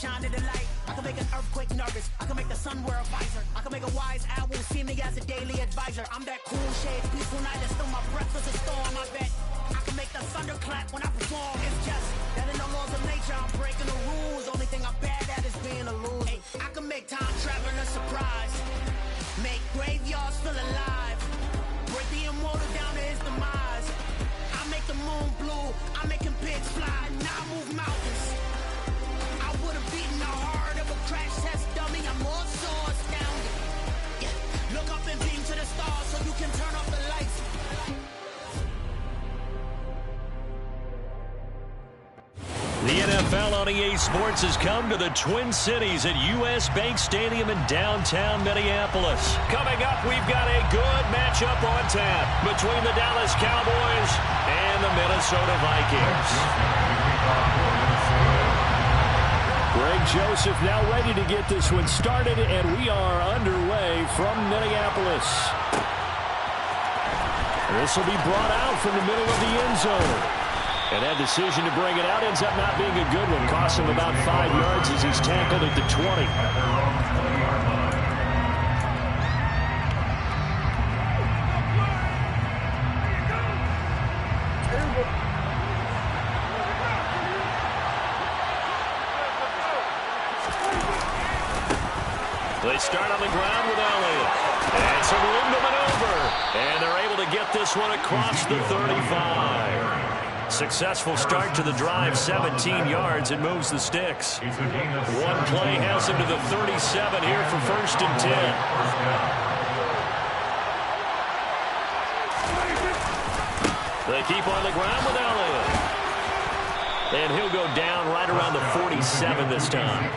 shine in the light. I can make an earthquake nervous. I can make the sun wear a visor. I can make a wise owl see me as a daily advisor. I'm that cool shade, peaceful night, and still my breath is a storm. I bet I can make the thunder clap when I perform. It's just that in the laws of nature, I'm breaking the rules. Only thing I'm bad at is being a loser. Hey, I can make time travel a surprise. Make graveyards feel alive. Break the immortal down to his demise. I make the moon blue. I'm making pigs fly. Now I move mountains. I would have beaten the heart of a crash test dummy. I'm more so astounded. Yeah. Look up and beam to the stars so you can turn off the lights. The NFL on EA Sports has come to the Twin Cities at U.S. Bank Stadium in downtown Minneapolis. Coming up, we've got a good matchup on tap between the Dallas Cowboys and the Minnesota Vikings. Greg Joseph now ready to get this one started, and we are underway from Minneapolis. This will be brought out from the middle of the end zone. And that decision to bring it out ends up not being a good one. Costs him about 5 yards as he's tackled at the 20. They start on the ground with Elliott. And some room to maneuver. And they're able to get this one across the 35. Successful start to the drive, 17 yards, and moves the sticks. One play has him to the 37 here for 1st and 10. They keep on the ground with Elliott. And he'll go down right around the 47 this time.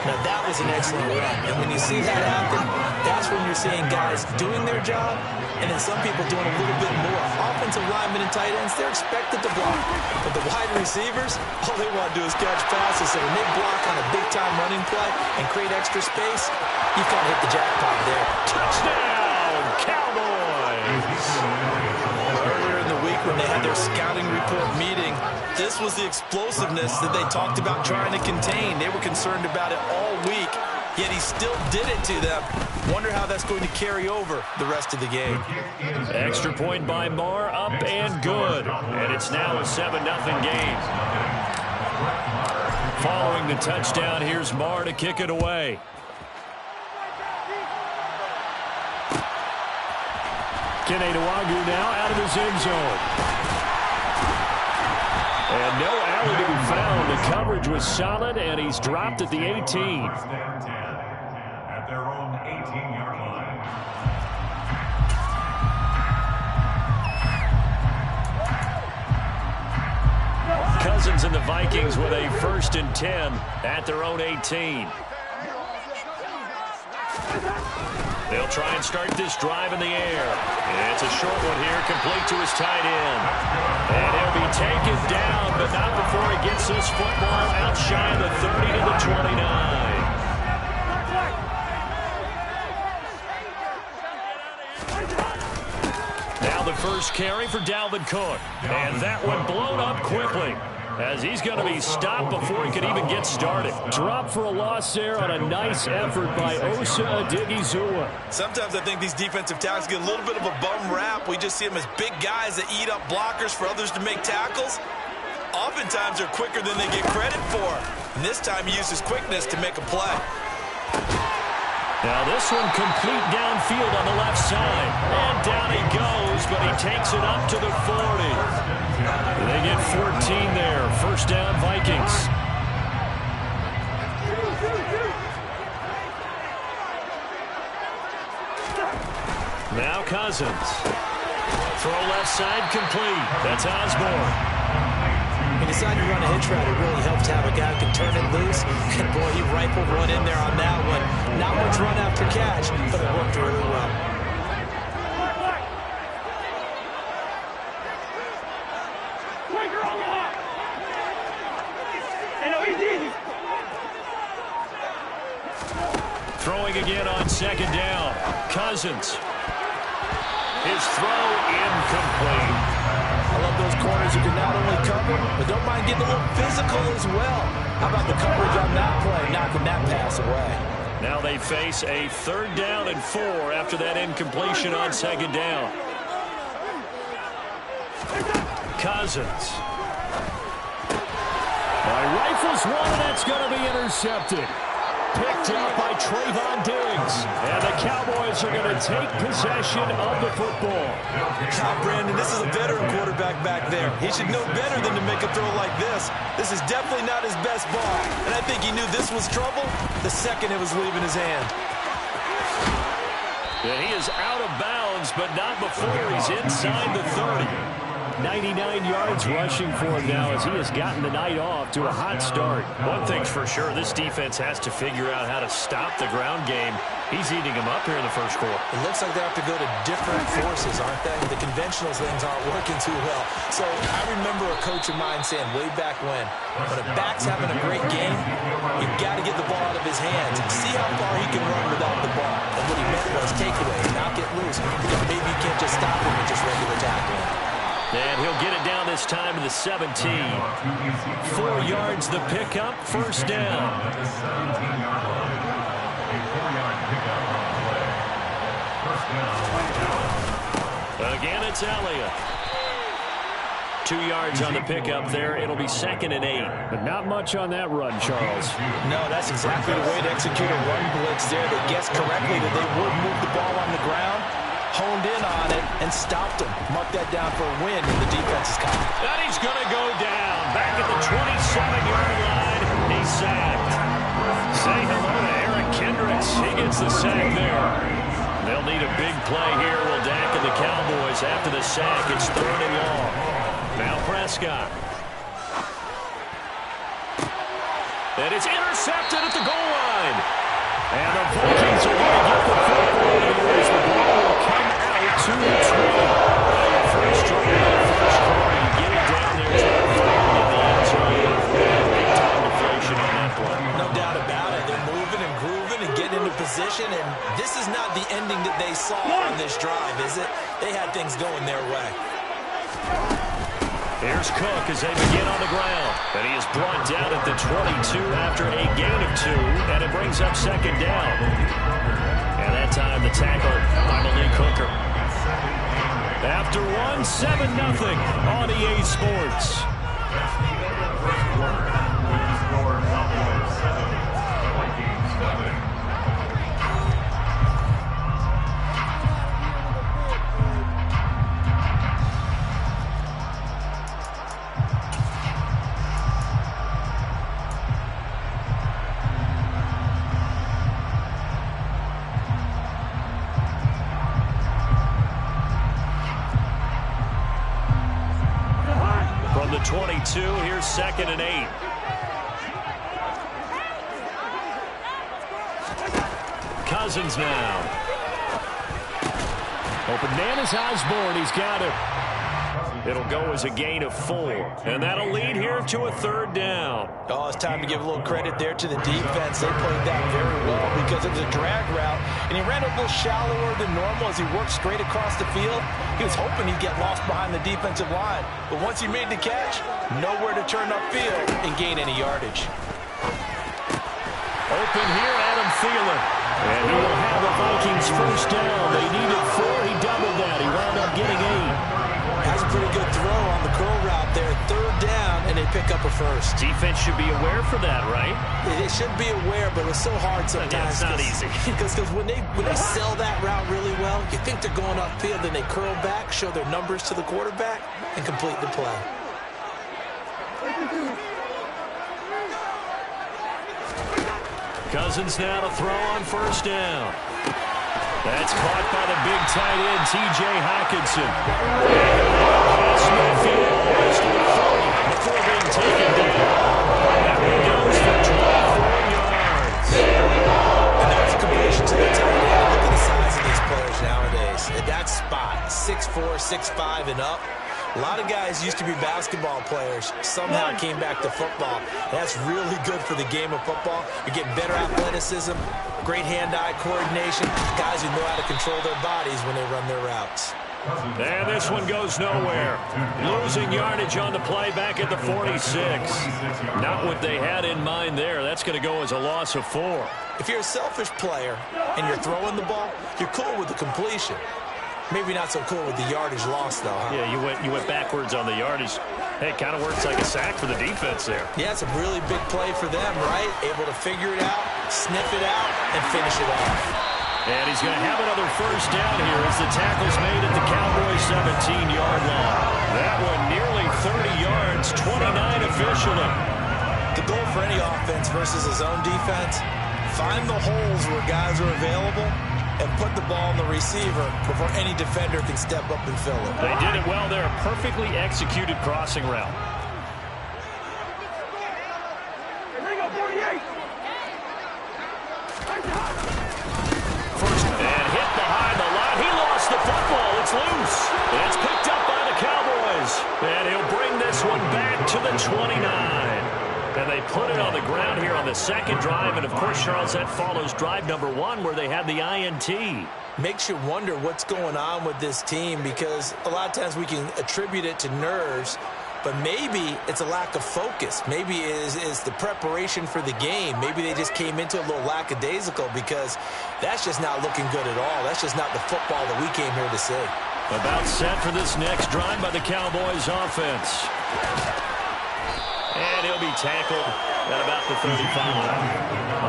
Now, that was an excellent run. And when you see that happen, that's when you're seeing guys doing their job and then some people doing a little bit more. Offensive linemen and tight ends, they're expected to block. But the wide receivers, all they want to do is catch passes. So when they block on a big-time running play and create extra space, you've got to hit the jackpot there. Touchdown, Cowboys! Earlier in the week when they had their scouting report meeting, this was the explosiveness that they talked about trying to contain. They were concerned about it all week, yet he still did it to them. Wonder how that's going to carry over the rest of the game. Extra point by Marr, up and good. And it's now a 7-0 game. Following the touchdown, here's Marr to kick it away. Keneduagu now out of his end zone. And no alley to be found. The coverage was solid, and he's dropped at the 18. At their own 18-yard line. Cousins and the Vikings with a 1st and 10 at their own 18. They'll try and start this drive in the air. And it's a short one here, complete to his tight end. And he'll be taken down, but not before he gets this football out shy of the 30 to the 29. Now the first carry for Dalvin Cook. And that one blown up quickly, as he's going to be stopped before he can even get started. Drop for a loss there on a nice effort by Osa Odighizuwa. Sometimes I think these defensive tackles get a little bit of a bum rap. We just see them as big guys that eat up blockers for others to make tackles. Oftentimes they're quicker than they get credit for. And this time he uses quickness to make a play. Now this one complete downfield on the left side. And down he goes, but he takes it up to the 40. They get 14 there. 1st down, Vikings. Now Cousins. Throw left side complete. That's Osborne. He decided to run a hitch route. It really helped to have a guy who can turn it loose. And boy, he rifled one in there on that one. Not much run after catch, but it worked really well. Throwing again on 2nd down. Cousins. His throw incomplete. I love those corners who can not only cover, but don't mind getting a little physical as well. How about the coverage on knocking that pass away. Now they face a 3rd down and 4 after that incompletion on 2nd down. Cousins. Rifles one, and that's going to be intercepted. Picked up by Trayvon Diggs. And the Cowboys are going to take possession of the football. Now, Brandon, this is a veteran quarterback back there. He should know better than to make a throw like this. This is definitely not his best ball. And I think he knew this was trouble the second it was leaving his hand. And he is out of bounds, but not before he's inside the 30. 99 yards rushing for him now as he has gotten the night off to a hot start. One thing's for sure, this defense has to figure out how to stop the ground game. He's eating them up here in the first quarter. It looks like they have to go to different forces, aren't they? The conventional things aren't working too well. So I remember a coach of mine saying way back when a back's having a great game, you've got to get the ball out of his hands. See how far he can run without the ball. And what he meant was take away, not get loose. Because maybe you can't just stop him with just regular tackling. And he'll get it down this time to the 17. 4 yards the pickup, 1st down. Again, it's Elliott. 2 yards on the pickup there. It'll be 2nd and 8. But not much on that run, Charles. No, that's exactly the way to execute a run blitz there. They guessed correctly that they would move the ball on the ground, honed in on it, and stopped him. Mark that down for a win when the defense is coming. And he's going to go down. Back at the 27-yard line. He's sacked. Say hello to Eric Kendricks. He gets the sack there. They'll need a big play here. Will Dak and the Cowboys after the sack. It's 3rd and long. Now Prescott. And it's intercepted at the goal line. And the Vikings are going to get the football here as the ball will come out to the 20. First try in the first quarter. You get it down there to the 30 in the end zone. Big time deflation on that play. No doubt about it. They're moving and grooving and getting into position, and this is not the ending that they saw on this drive, is it? They had things going their way. Here's Cook as they begin on the ground. And he is brought down at the 22 after a gain of 2, and it brings up 2nd down. And that time the tackle by Malik Hooker. After 1, 7-0 on EA Sports. From the 22, here's 2nd and 8. Cousins now. Open man is Osborne. He's got it. It'll go as a gain of 4. And that'll lead here to a 3rd down. Oh, it's time to give a little credit there to the defense. They played that very well because it was a drag route, and he ran a little shallower than normal as he worked straight across the field. He was hoping he'd get lost behind the defensive line. But once he made the catch, nowhere to turn upfield and gain any yardage. Open here, Adam Thielen. And he will have the Vikings first down. They needed 4. He doubled that. He wound up getting 8. That's a pretty good throw on the curl route there. 3rd down, and they pick up a first. Defense should be aware for that, right? They should be aware, but it's so hard sometimes. Yeah, it's not easy. Because when they sell that route really well, you think they're going upfield, then they curl back, show their numbers to the quarterback, and complete the play. Cousins now to throw on first down. That's caught by the big tight end, T.J. Hockenson. Smith almost to the 30 before being taken down. That one goes for 24 yards. And that's a completion to the tight end. Look at the size of these players nowadays. At that spot, 6'4", 6'5", and up. A lot of guys used to be basketball players, somehow came back to football. That's really good for the game of football. You're getting better athleticism, great hand-eye coordination, guys who know how to control their bodies when they run their routes. And this one goes nowhere. Losing yardage on the play back at the 46. Not what they had in mind there. That's going to go as a loss of 4. If you're a selfish player and you're throwing the ball, you're cool with the completion. Maybe not so cool with the yardage loss, though, huh? Yeah, you went backwards on the yardage. Hey, it kind of works like a sack for the defense there. Yeah, it's a really big play for them, right? Able to figure it out, sniff it out, and finish it off. And he's going to have another first down here as the tackle's made at the Cowboys' 17-yard line. That one nearly 30 yards, 29 officially. The goal for any offense versus his own defense, find the holes where guys are available and put the ball in the receiver before any defender can step up and fill it. They did it well there. Perfectly executed crossing route. First and hit behind the line. He lost the football. It's loose. It's picked up by the Cowboys. And he'll bring this one back to the 29. And they put it on the ground here on the second drive. And, of course, Charles, that follows drive number 1 where they had the INT. Makes you wonder what's going on with this team because a lot of times we can attribute it to nerves, but maybe it's a lack of focus. Maybe it is the preparation for the game. Maybe they just came into a little lackadaisical because that's just not looking good at all. That's just not the football that we came here to see. About set for this next drive by the Cowboys offense. And he'll be tackled at about the 35. 118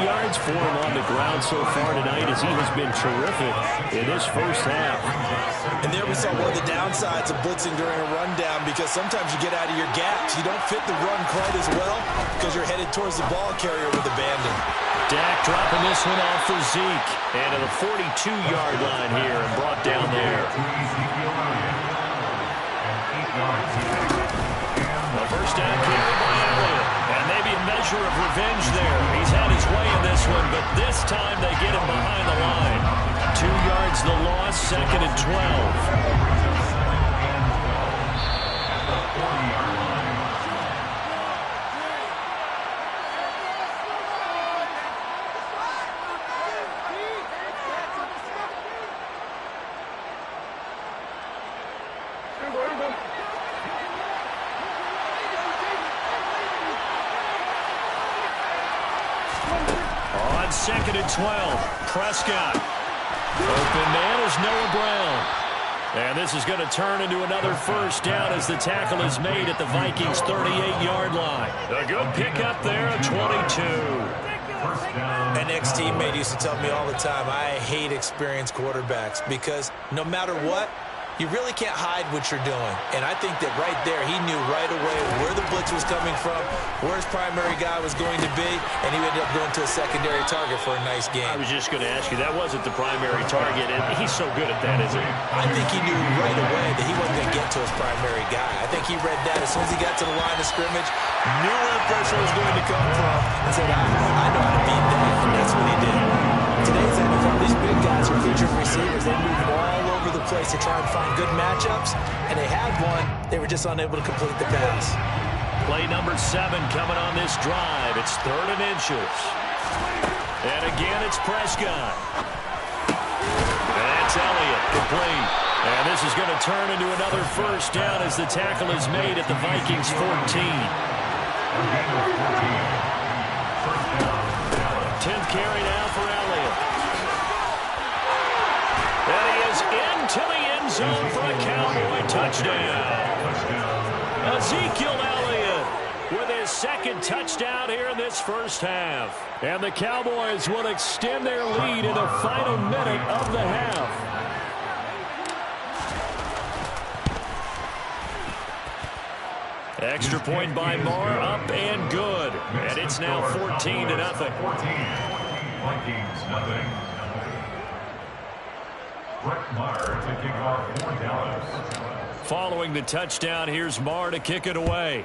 yards for him on the ground so far tonight as he has been terrific in this first half. And there we saw one of the downsides of blitzing during a rundown because sometimes you get out of your gaps. You don't fit the run quite as well because you're headed towards the ball carrier with abandon. Dak dropping this one off for Zeke. And to the 42-yard line here and brought down there. The first down carry by Elliott. And maybe a measure of revenge there. He's had his way in this one, but this time they get him behind the line. 2 yards the loss, 2nd and 12. On 2nd and 12, Prescott. Open man is Noah Brown. And this is going to turn into another first down as the tackle is made at the Vikings' 38-yard line. A good pickup there at 22. An ex-teammate used to tell me all the time, I hate experienced quarterbacks because no matter what, you really can't hide what you're doing. And I think that right there, he knew right away where the blitz was coming from, where his primary guy was going to be, and he ended up going to a secondary target for a nice game. I was just going to ask you, that wasn't the primary target, and he's so good at that, isn't he? I think he knew right away that he wasn't going to get to his primary guy. I think he read that as soon as he got to the line of scrimmage, knew where the pressure was going to come from, and said, I know how to beat that, and that's what he did. Today's NFL, these big guys are featured receivers. They move all over the place to try and find good matchups, and they had one. They were just unable to complete the pass. Play number 7 coming on this drive. It's 3rd and inches. And again, it's Prescott. That's Elliott, complete. And this is going to turn into another first down as the tackle is made at the Vikings' 14. 10th carry now for Elliott. And he is into the end zone for a Cowboy touchdown. Ezekiel Elliott with his 2nd touchdown here in this first half. And the Cowboys will extend their lead in the final minute of the half. Extra point by Moore, up and good. And it's now 14-0. 14, Vikings, nothing. Brett Maher to kick off for Dallas. Following the touchdown, here's Maher to kick it away.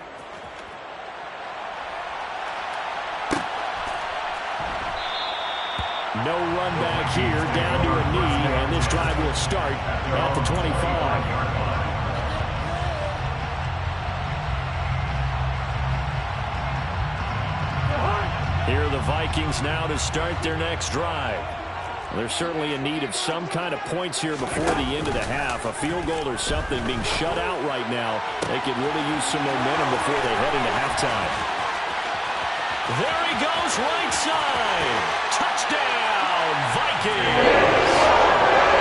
No run back here, down to a knee, and this drive will start at the 25. Here are the Vikings now to start their next drive. They're certainly in need of some kind of points here before the end of the half. A field goal or something being shut out right now. They could really use some momentum before they head into halftime. There he goes, right side. Touchdown, Vikings.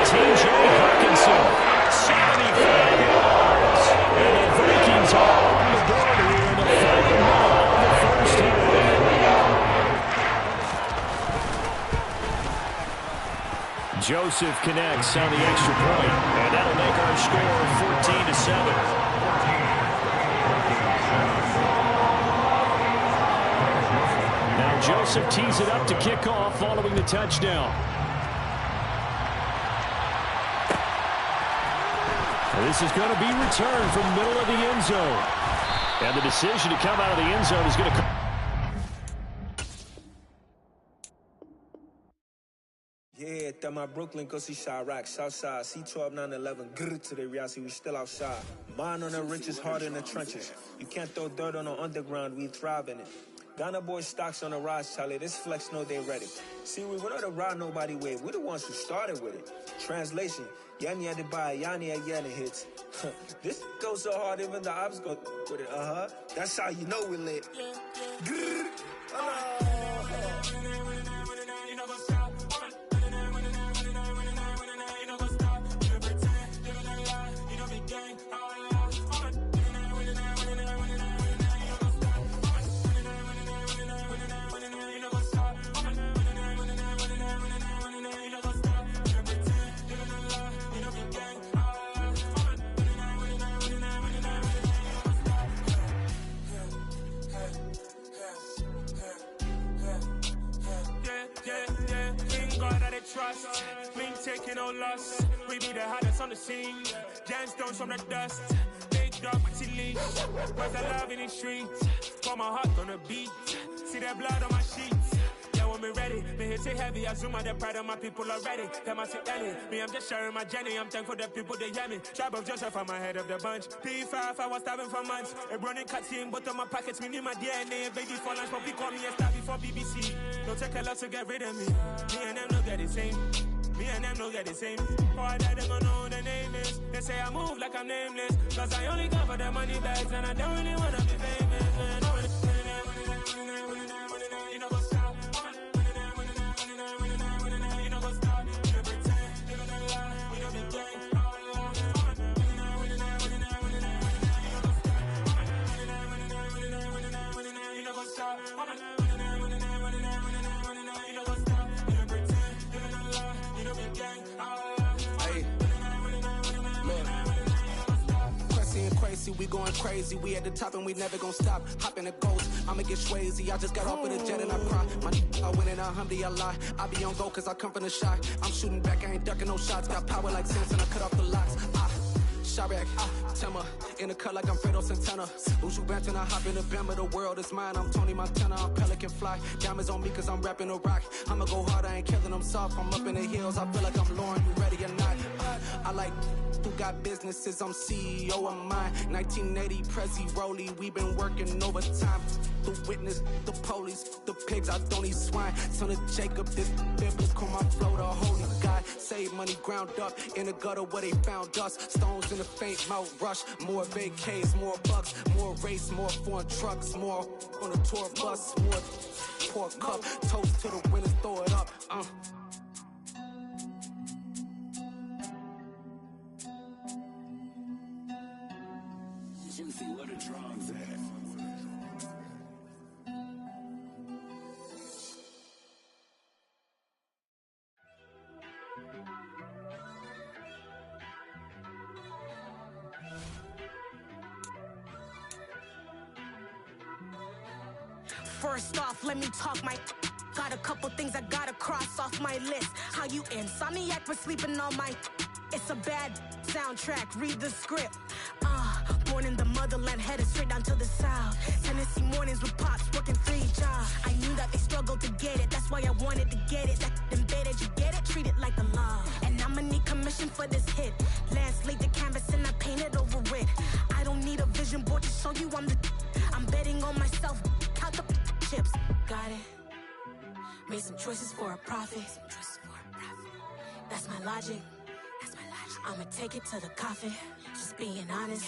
T.J. Hawkinson, 75 yards. And the Vikings are on the board here in the final minute of the first half. Joseph connects on the extra point, and that'll make our score 14-7. Now Joseph tees it up to kick off following the touchdown. This is going to be returned from the middle of the end zone. And the decision to come out of the end zone is going to come. Yeah, that my Brooklyn, go see Chirac, Southside, C12, 911, grrr to the reality, we still outside. Mine on the riches, hard in the trenches. You can't throw dirt on the underground, we thrive in it. Ghana boys stocks on the rise, Charlie, this flex know they ready. See, we not to ride nobody with, we the ones who started with it. Translation, Yanni had to buy, Yanni had Yanni hits. This goes so hard, even the ops go with it, That's how you know we lit. Grrr, trust, we ain't taking no loss. We be the hottest on the scene. Gemstones from the dust. Big dog with your leash. Where's the love in the streets? Got my heart on the beat. See that blood on my sheets. Yeah, when we ready, me hit it heavy. I zoom out the pride of my people already. Them I see Ellie. Me, I'm just sharing my journey. I'm thankful the people they hear me. Tribe of Joseph, I'm ahead of the bunch. P5, I was starving for months. A running cutscene, but on my pockets, me need my DNA. Baby for lunch, but call me a star before BBC. Don't take a lot to get rid of me. Me and them don't get the same. Me and them don't get the same. Boy, that they gonna know who the name is. They say I move like I'm nameless. Cause I only come for the money bags. And I don't really wanna be famous. You know what's up? You know what's up? You pretend. You know the lie. We don't be gang. You know what's up? We going crazy, we at the top and we never gonna stop. Hop in the ghost, I'ma get swayzy. I just got off of the jet and I cry. My I win in a Humvee, I lie. I be on go cause I come from the shot. I'm shooting back, I ain't ducking no shots. Got power like Samson, I cut off the locks. Chirac, Timmer, in the cut like I'm Fredo Santana. Uju Banton, I hop in the Bama, the world is mine. I'm Tony Montana, I'm Pelican Fly. Diamonds on me cause I'm rapping a rock. I'ma go hard, I ain't killing them soft. I'm up in the hills, I feel like I'm Lauren, you ready or not? I like who got businesses, I'm CEO of mine. 1980 Prezi Rolly, we been working overtime. The witness, the police, the pigs, I don't eat swine. Son of Jacob, this biblical, my flow, the holy God. Save money ground up in the gutter where they found us. Stones in the faint mouth rush. More vacays, more bucks, more race, more foreign trucks, more on a tour bus, more pour cup. Toast to the winners, throw it up. Juicy, what a drums at. First off, let me talk my... Got a couple things I gotta cross off my list. How you insomniac for sleeping on my... It's a bad soundtrack, read the script. Born in the motherland, headed straight down to the south. Tennessee mornings with pops, working 3 jobs. I knew that they struggled to get it, that's why I wanted to get it. That embedded, you get it, treat it like a law. And I'ma need commission for this hit. Last laid the canvas and I painted over it. I don't need a vision board to show you I'm the... I'm betting on myself, count the chips. Got it. Made some choices for a profit. That's my logic. I'ma take it to the coffin, just being honest.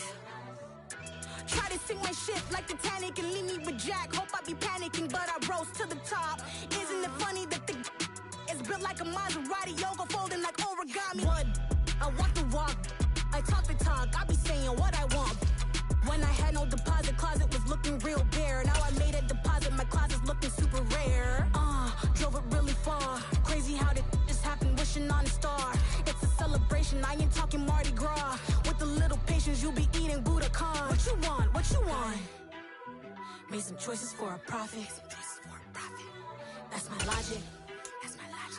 Try to sing my shit like Titanic and leave me with Jack. Hope I be panicking, but I rose to the top. Isn't it funny that the is built like a Maserati, yoga folding like origami? What? I walk the walk, I talk the talk, I be saying what I want. When I had no deposit, closet was looking real bare. Now I made a deposit, my closet's looking super rare. Drove it really far. Crazy how did this happen, wishing on a star. It's a celebration, I ain't talking Mardi Gras. With a little patience, you'll be eating Budokan. What you want? What you want? Made some choices for a profit. That's my logic.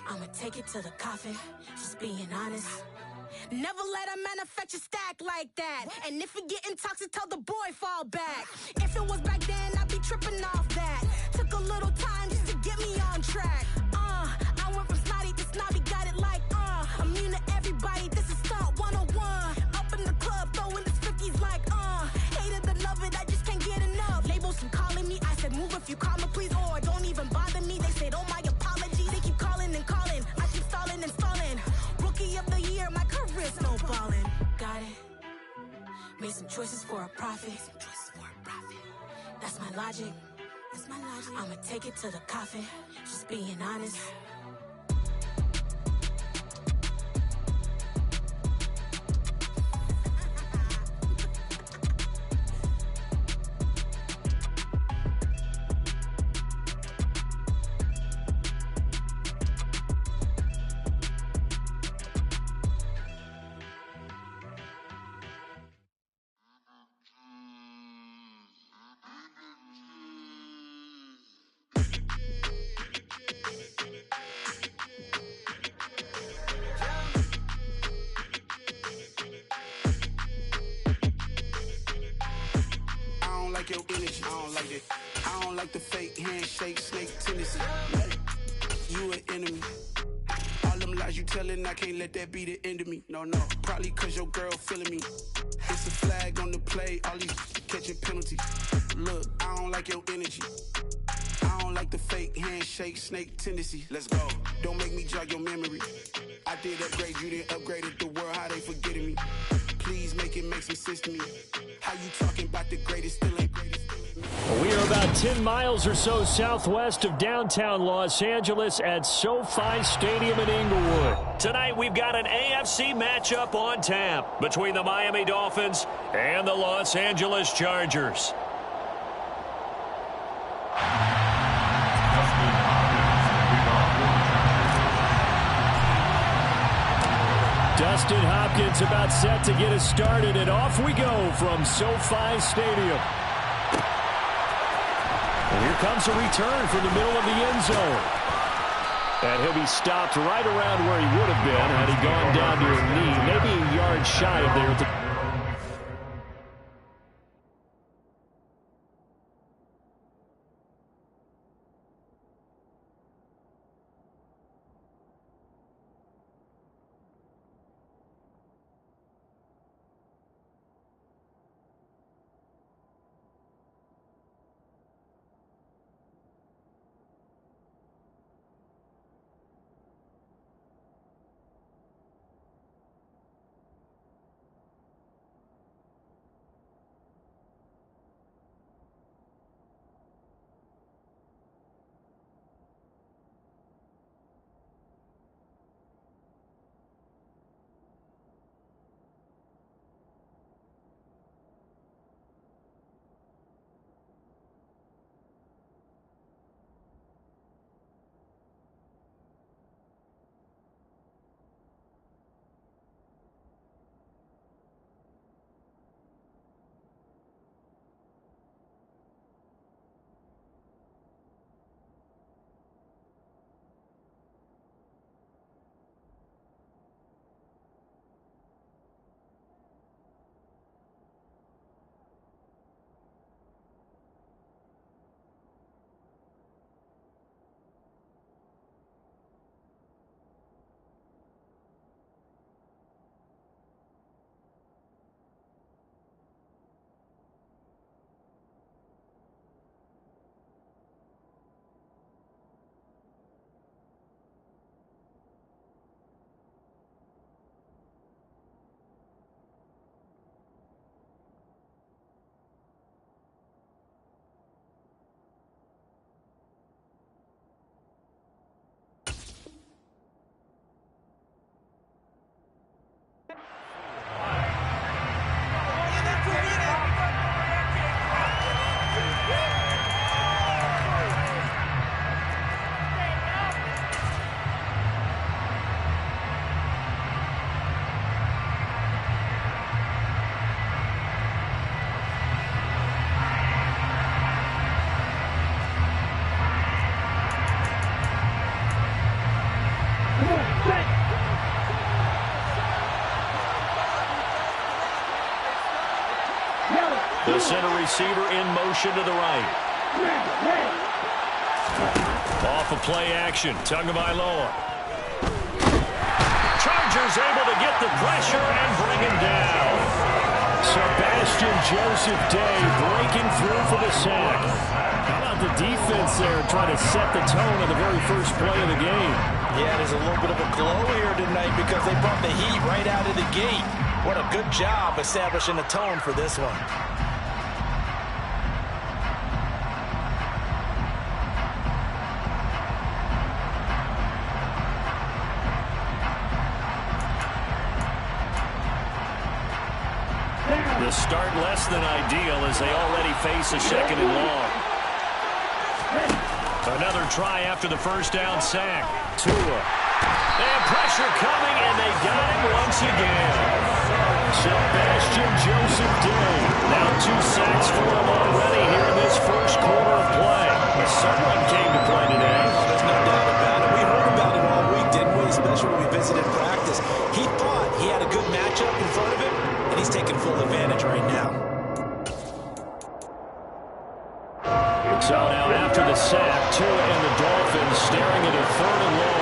I'ma take it to the coffin, just being honest. Never let a manufacture stack like that. And if it getting toxic, tell the boy fall back. If it was back then, I'd be tripping off that. Took a little time just to get me on track. I went from snotty to snobby, got it like, immune to everybody, this is stunt 101. Up in the club, throwing the 50s like, hated to love it, I just can't get enough. Labels from calling me, I said move if you call me, please, or don't even bother me. They said, oh my apology, they keep calling and calling. I keep stalling and stalling. Rookie of the year, my career snowballing. Got it. Made some choices for a profit. That's my logic. I'ma take it to the coffin, just being honest. Your energy, I don't like it. I don't like the fake handshake, snake tendency. You an enemy. All them lies you telling, I can't let that be the end of me. No, probably cause your girl feeling me. It's a flag on the play, all these catching penalties. Look, I don't like your energy. I don't like the fake handshake, snake tendency. Let's go. Don't make me jog your memory. I did upgrade, you didn't upgrade it. The world, how they forgetting me. Please make some sense to me. How you talking about the greatest, still ain't greatest? We are about 10 miles or so southwest of downtown Los Angeles at SoFi Stadium in Inglewood. Tonight we've got an AFC matchup on tap between the Miami Dolphins and the Los Angeles Chargers. Dustin Hopkins about set to get us started, and off we go from SoFi Stadium. And here comes a return from the middle of the end zone. And he'll be stopped right around where he would have been had he gone down to a knee, maybe a yard shy of there at the center receiver in motion to the right. Off of play action. Tagovailoa. Chargers able to get the pressure and bring him down. Sebastian Joseph Day breaking through for the sack. How about the defense there trying to set the tone on the very first play of the game? Yeah, there's a little bit of a glow here tonight because they brought the heat right out of the gate. What a good job establishing the tone for this one. The start less than ideal as they already face a second and long. Another try after the first down sack. Tua. And pressure coming, and they got him once again. Sebastian Joseph Day. Now 2 sacks for him already here in this first quarter of play. Someone came to play today. There's no doubt about it. We heard about it all week, didn't we? Especially when we visited practice. He thought he had a good matchup in front of him, and he's taking full advantage right now. So now after the sack, Tua and the Dolphins staring at a 3rd and long.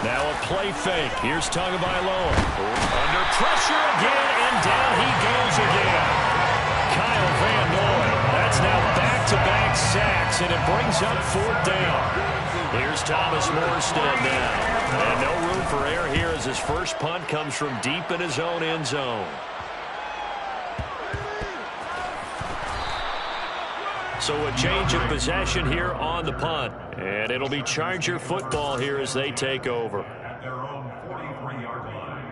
Now a play fake. Here's Tagovailoa. Under pressure again, and down he goes again. Kyle Van Noy. That's now back-to-back sacks, and it brings up 4th down. Here's Thomas Morstead now. And no room for error here as his first punt comes from deep in his own end zone. So a change of possession here on the punt. And it'll be Charger football here as they take over. At their own 43-yard line.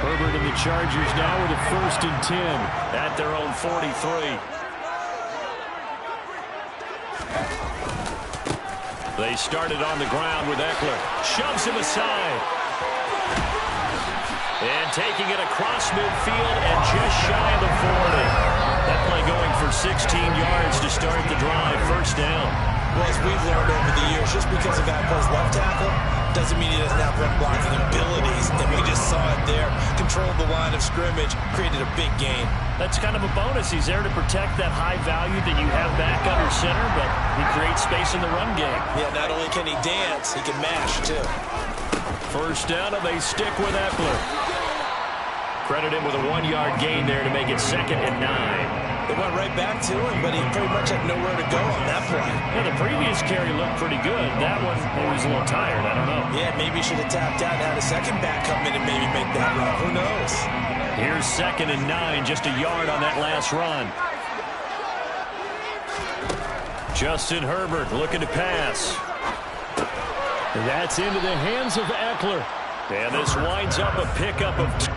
Herbert and the Chargers now with a 1st and 10 at their own 43. They started on the ground with Eckler. Shoves him aside. And taking it across midfield and just shy of the 40. That play going for 16 yards to start the drive. 1st down. Well, as we've learned over the years, just because a guy plays left tackle doesn't mean he doesn't have run blocking abilities. And we just saw it there. Controlled the line of scrimmage, created a big gain. That's kind of a bonus. He's there to protect that high value that you have back under center, but he creates space in the run game. Yeah, not only can he dance, he can mash, too. 1st down, and they stick with Eckler. Credit him with a 1-yard gain there to make it 2nd and 9. They went right back to him, but he pretty much had nowhere to go on that play. Yeah, the previous carry looked pretty good. That one, he was a little tired. I don't know. Yeah, maybe he should have tapped out and had a second back come in and maybe make that run. Who knows? Here's 2nd and 9, just a yard on that last run. Justin Herbert looking to pass. And that's into the hands of Eckler. And this winds up a pickup of 2.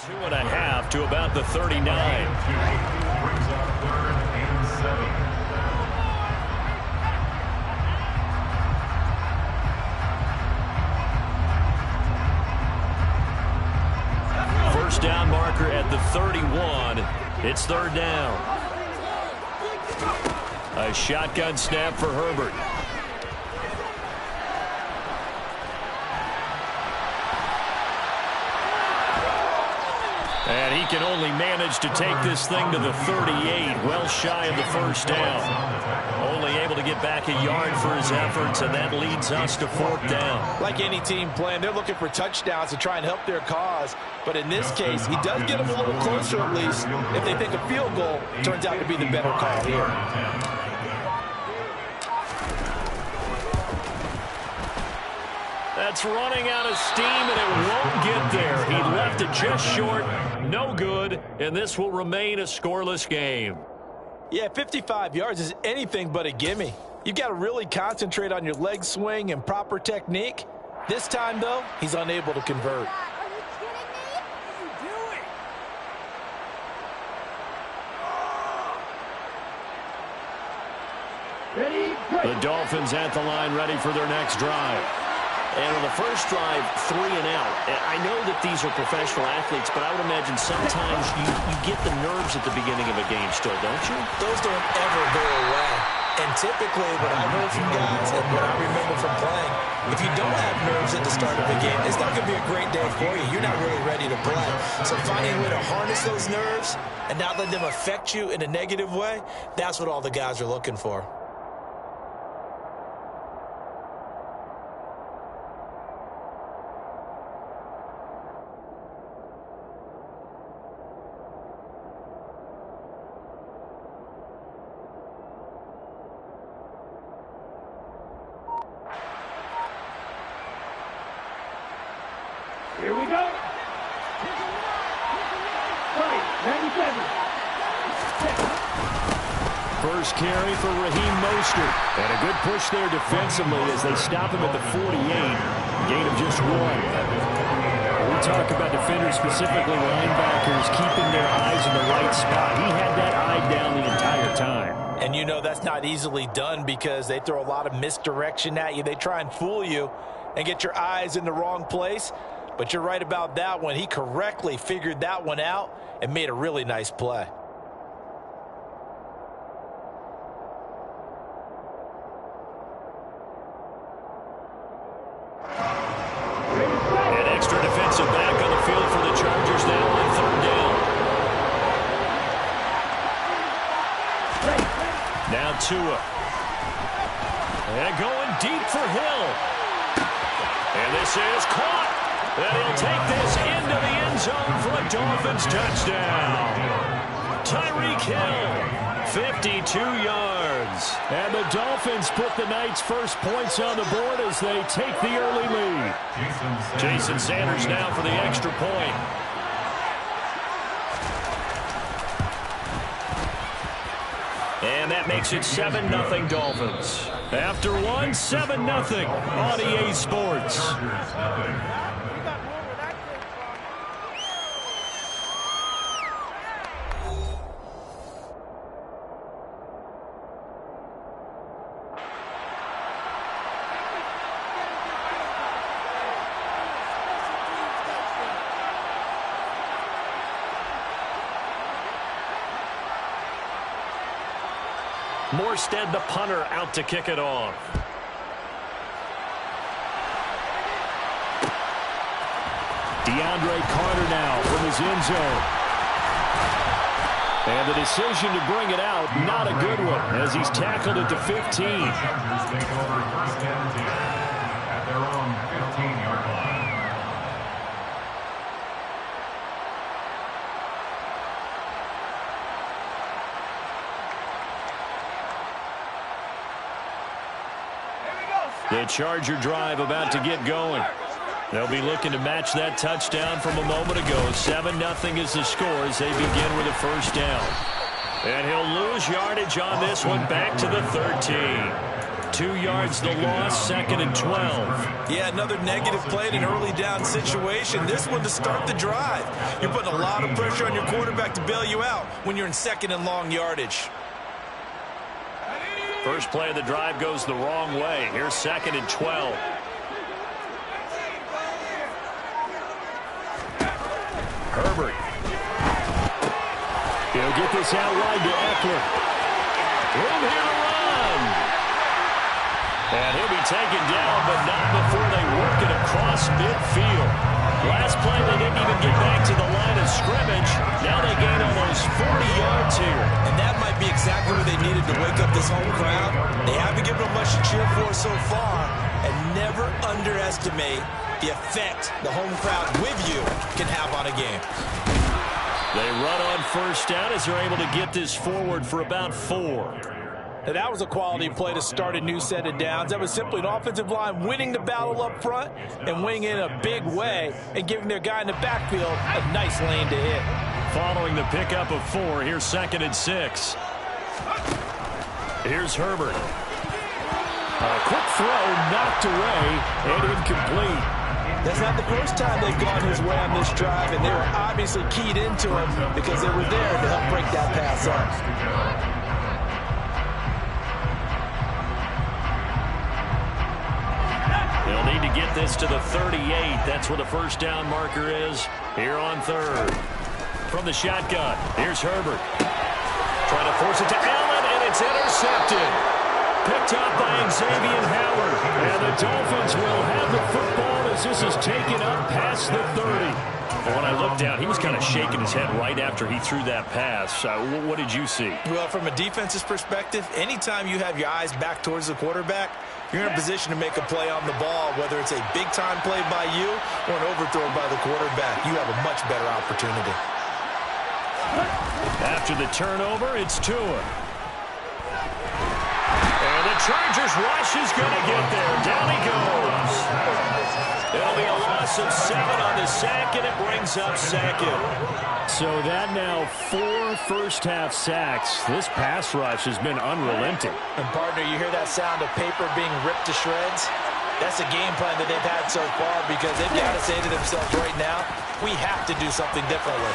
Two and a half to about the 39. Brings up 3rd and 7. First down marker at the 31. It's 3rd down. A shotgun snap for Herbert. And he can only manage to take this thing to the 38, well shy of the 1st down. Only able to get back a yard for his efforts, and that leads us to 4th down. Like any team playing, they're looking for touchdowns to try and help their cause. But in this case, he does get them a little closer at least. If they think a field goal turns out to be the better call here. That's running out of steam, and it won't get there. He left it just short. No good, and this will remain a scoreless game. Yeah, 55 yards is anything but a gimme. You've got to really concentrate on your leg swing and proper technique. This time, though, he's unable to convert. The Dolphins at the line, ready for their next drive. And on the first drive, 3 and out. I know that these are professional athletes, but I would imagine sometimes you get the nerves at the beginning of a game still, don't you? Those don't ever go away. And typically, what I've heard from guys and what I remember from playing, if you don't have nerves at the start of a game, it's not going to be a great day for you. You're not really ready to play. So finding a way to harness those nerves and not let them affect you in a negative way, that's what all the guys are looking for. Here we go. 97. First carry for Raheem Mostert. And a good push there defensively as they stop him at the 48. Gain of just 1. We talk about defenders, specifically linebackers, keeping their eyes in the right spot. He had that eye down the entire time. And you know that's not easily done because they throw a lot of misdirection at you. They try and fool you and get your eyes in the wrong place. But you're right about that one. He correctly figured that one out and made a really nice play. An extra defensive back on the field for the Chargers now on 3rd down. Now Tua. And going deep for Hill. And this is caught. And he'll take this into the end zone for a Dolphins touchdown. Tyreek Hill, 52 yards. And the Dolphins put the Knights' first points on the board as they take the early lead. Jason Sanders now for the extra point. And that makes it 7-0 Dolphins. After one, 7-0 on EA Sports. Morstead, the punter, out to kick it off. DeAndre Carter now from his end zone. And the decision to bring it out, not a good one, as he's tackled at the 15. Chargers take over 1st and 10 at their own 15-yard line. The Charger drive about to get going. They'll be looking to match that touchdown from a moment ago. 7-0 is the score as they begin with a 1st down. And he'll lose yardage on this one back to the 13. 2 yards the loss, 2nd and 12. Yeah, another negative play in an early down situation. This one to start the drive. You're putting a lot of pressure on your quarterback to bail you out when you're in 2nd and long yardage. First play of the drive goes the wrong way. Here's 2nd and 12. Herbert. He'll get this out wide to Eckler. Room here to run. And he'll be taken down, but not before they work it across midfield. Last play, they didn't even get back to the line of scrimmage. Now they gain almost 40 yards here. And that might be exactly what they needed to wake up this home crowd. They haven't given them much to cheer for so far. And never underestimate the effect the home crowd with you can have on a game. They run on 1st down as they're able to get this forward for about 4. Now, that was a quality play to start a new set of downs. That was simply an offensive line winning the battle up front and winning in a big way and giving their guy in the backfield a nice lane to hit. Following the pickup of 4, here's 2nd and 6. Here's Herbert. A quick throw knocked away and incomplete. That's not the first time they've gone his way on this drive, and they were obviously keyed into him because they were there to help break that pass up. They'll need to get this to the 38. That's where the first down marker is here on 3rd. From the shotgun, here's Herbert. Trying to force it to Allen, and it's intercepted. Picked up by Xavier Howard. And the Dolphins will have the football as this is taken up past the 30. When I looked down, he was kind of shaking his head right after he threw that pass. What did you see? Well, from a defense's perspective, anytime you have your eyes back towards the quarterback, you're in a position to make a play on the ball, whether it's a big-time play by you or an overthrow by the quarterback. You have a much better opportunity. After the turnover, it's Tua. And the Chargers rush is going to get there. Down he goes. It'll be a loss of 7 on the sack, and it brings up 2nd. So that now 4 first-half sacks. This pass rush has been unrelenting. And, partner, you hear that sound of paper being ripped to shreds? That's a game plan that they've had so far because they've got to say to themselves right now, we have to do something differently.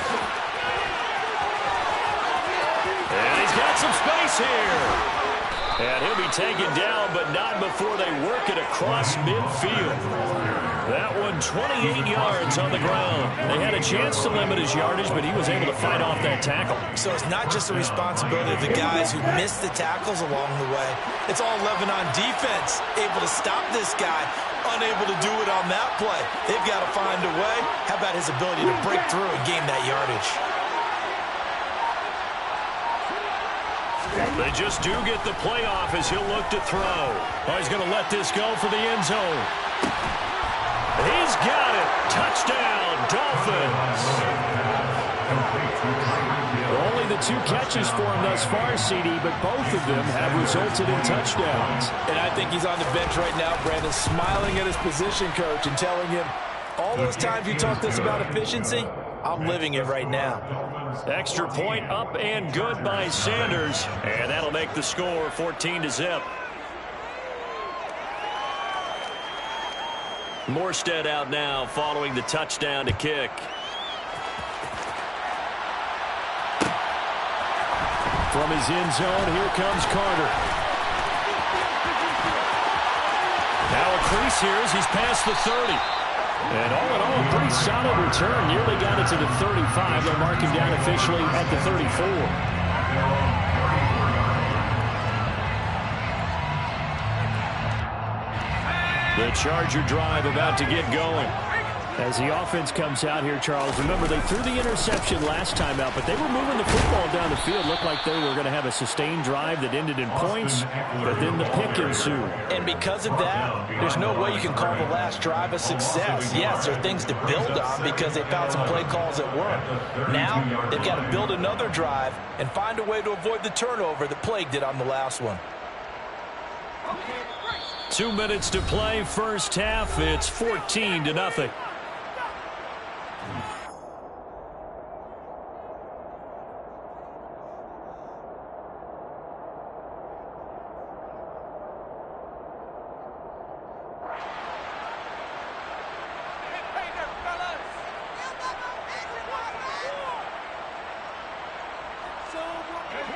And he's got some space here. And he'll be taken down, but not before they work it across midfield. That one 28 yards on the ground. They had a chance to limit his yardage, but he was able to fight off that tackle. So it's not just the responsibility of the guys who missed the tackles along the way. It's all 11 on defense, able to stop this guy, unable to do it on that play. They've got to find a way. How about his ability to break through and gain that yardage? They just do get the playoff as he'll look to throw. Oh, he's going to let this go for the end zone. He's got it. Touchdown, Dolphins. Only the 2 catches for him thus far, CD, but both of them have resulted in touchdowns. And I think he's on the bench right now, Brandon, smiling at his position coach and telling him, all those times you talked to us about efficiency, I'm living it right now. Extra point up and good by Sanders. And that'll make the score 14-0. Morstead out now following the touchdown to kick. From his end zone, here comes Carter. Now a crease here as he's past the 30. And all in all, a pretty solid return. Nearly got it to the 35. They'll mark him down officially at the 34. The Charger drive about to get going. As the offense comes out here, Charles, remember they threw the interception last time out, but they were moving the football down the field. Looked like they were going to have a sustained drive that ended in points, but then the pick ensued. And because of that, there's no way you can call the last drive a success. Yes, there are things to build on because they found some play calls that work. Now, they've got to build another drive and find a way to avoid the turnover that plagued it on the last one. 2 minutes to play, first half. It's 14-0.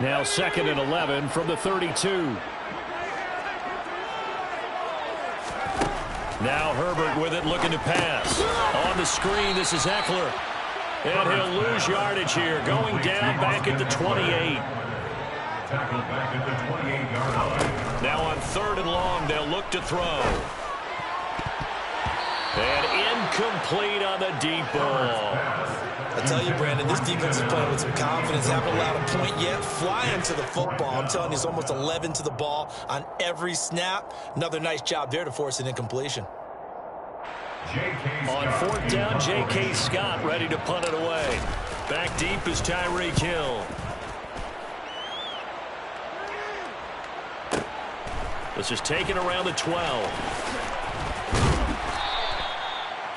Now 2nd and 11 from the 32. Now Herbert with it, looking to pass. On the screen, this is Eckler. And he'll lose yardage here, going down back at the 28. Tackled back at the 28-yard line. Now on 3rd and long, they'll look to throw. And incomplete on the deep ball. I tell you, Brandon, this defense is playing with some confidence. Haven't allowed a point yet. Flying to the football. I'm telling you, it's almost 11 to the ball on every snap. Another nice job there to force an incompletion. On 4th down, J.K. Scott ready to punt it away. Back deep is Tyreek Hill. Let's just take it around the 12.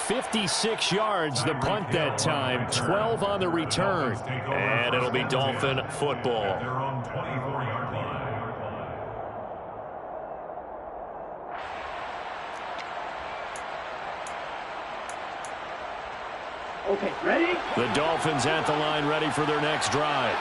56 yards, the punt that time, 12 on the return. And it'll be Dolphin football. Okay, ready? The Dolphins at the line, ready for their next drive.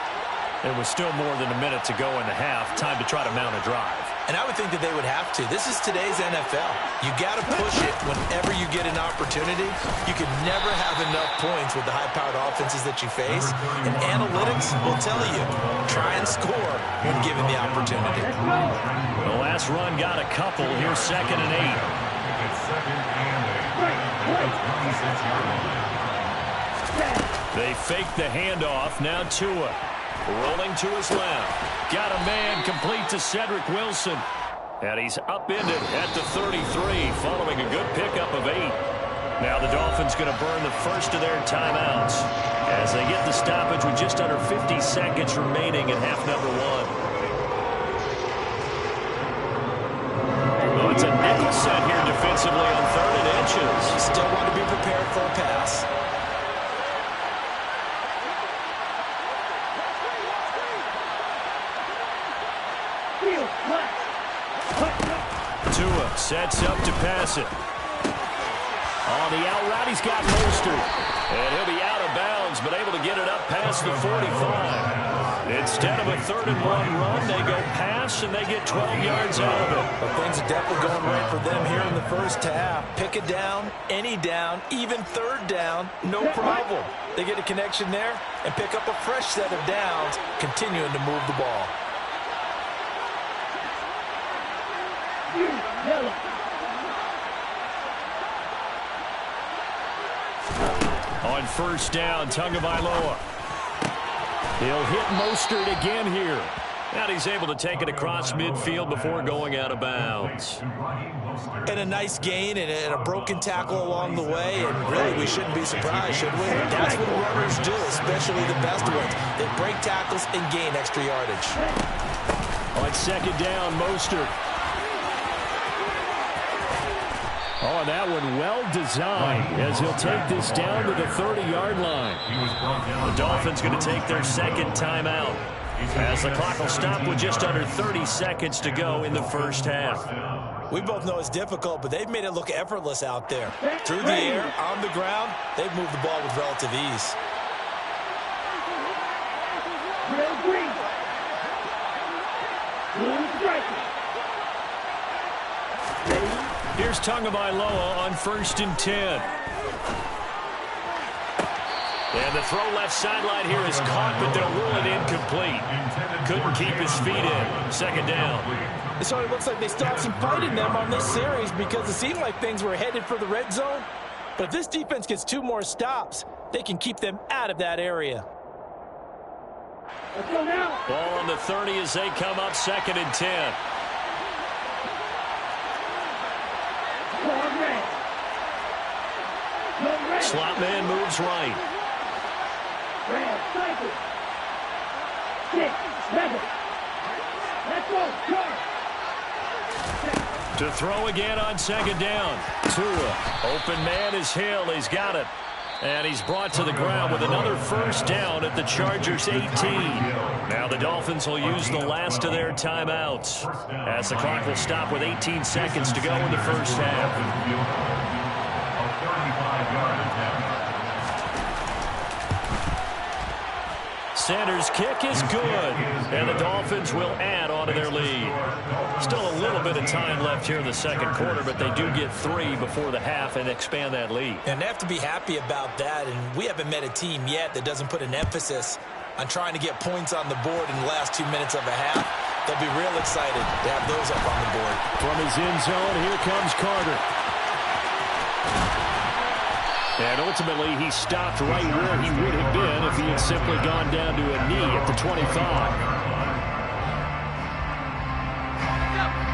It was still more than a minute to go in the half. Time to try to mount a drive. And I would think that they would have to. This is today's NFL. You got to push it whenever you get an opportunity. You can never have enough points with the high-powered offenses that you face. And analytics will tell you, try and score when given the opportunity. The last run got a couple. Here's 2nd and 8. It's 2nd and 8. 26-yard line. They fake the handoff. Now Tua rolling to his left. Got a man complete to Cedric Wilson. And he's upended at the 33 following a good pickup of 8. Now the Dolphins going to burn the first of their timeouts as they get the stoppage with just under 50 seconds remaining in half number 1. Well, it's a nickel set here defensively on 3rd and inches. Still want to be prepared for a pass. Tua sets up to pass it. On the out route, he's got Mostert. And he'll be out of bounds, but able to get it up past the 45. Instead of a 3rd and 1 run, they go pass, and they get 12 yards out of it. But things are definitely going right for them here in the first half. Pick a down, any down, even 3rd down, no problem. They get a connection there and pick up a fresh set of downs, continuing to move the ball. On 1st down, Tagovailoa. He'll hit Mostert again here. And he's able to take it across midfield before going out of bounds. And a nice gain and a broken tackle along the way. And really, we shouldn't be surprised, should we? That's what runners do, especially the best ones. They break tackles and gain extra yardage. On 2nd down, Mostert. Oh, that one well designed as he'll take this down to the 30-yard line. The Dolphins going to take their 2nd timeout as the clock will stop with just under 30 seconds to go in the first half. We both know it's difficult, but they've made it look effortless out there. Through the air, on the ground, they've moved the ball with relative ease. Here's Tagovailoa on 1st and 10. And the throw left sideline here is caught, but they'll rule it incomplete. Couldn't keep his feet in. 2nd down. So it looks like they still have some fight in them on this series because it seemed like things were headed for the red zone. But if this defense gets 2 more stops, they can keep them out of that area. Ball on the 30 as they come up 2nd and 10. Slot man moves right. To throw again on 2nd down. Tua. Open man is Hill. He's got it. And he's brought to the ground with another 1st down at the Chargers' 18. Now the Dolphins will use the last of their timeouts as the clock will stop with 18 seconds to go in the first half. Sanders' kick is good, and the Dolphins will add on to their lead. Still a little bit of time left here in the 2nd quarter, but they do get 3 before the half and expand that lead. And they have to be happy about that, and we haven't met a team yet that doesn't put an emphasis on trying to get points on the board in the last 2 minutes of a half. They'll be real excited to have those up on the board. From his end zone, here comes Carter. And ultimately, he stopped right where he would have been if he had simply gone down to a knee at the 25.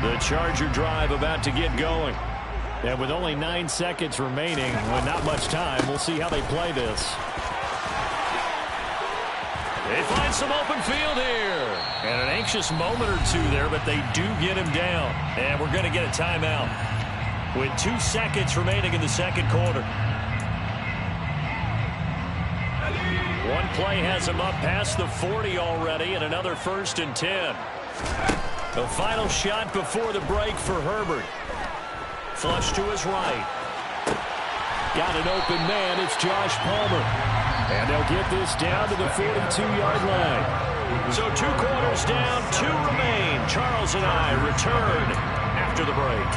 The Charger drive about to get going. And with only 9 seconds remaining, with not much time, we'll see how they play this. They find some open field here. And an anxious moment or two there, but they do get him down. And we're going to get a timeout with 2 seconds remaining in the second quarter. One play has him up past the 40 already, and another 1st and 10. The final shot before the break for Herbert. Flush to his right. Got an open man. It's Josh Palmer. And they'll get this down to the 42-yard line. So 2 quarters down, 2 remain. Charles and I return after the break.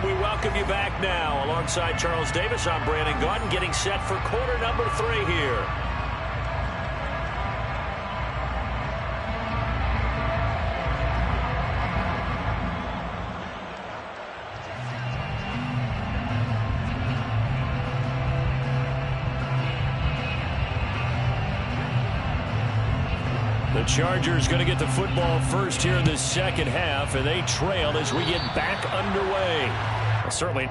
We welcome you back now. Alongside Charles Davis, I'm Brandon Gaudin, getting set for quarter number 3 here. The Chargers going to get the football first here in the second half, and they trail as we get back underway. Well, certainly.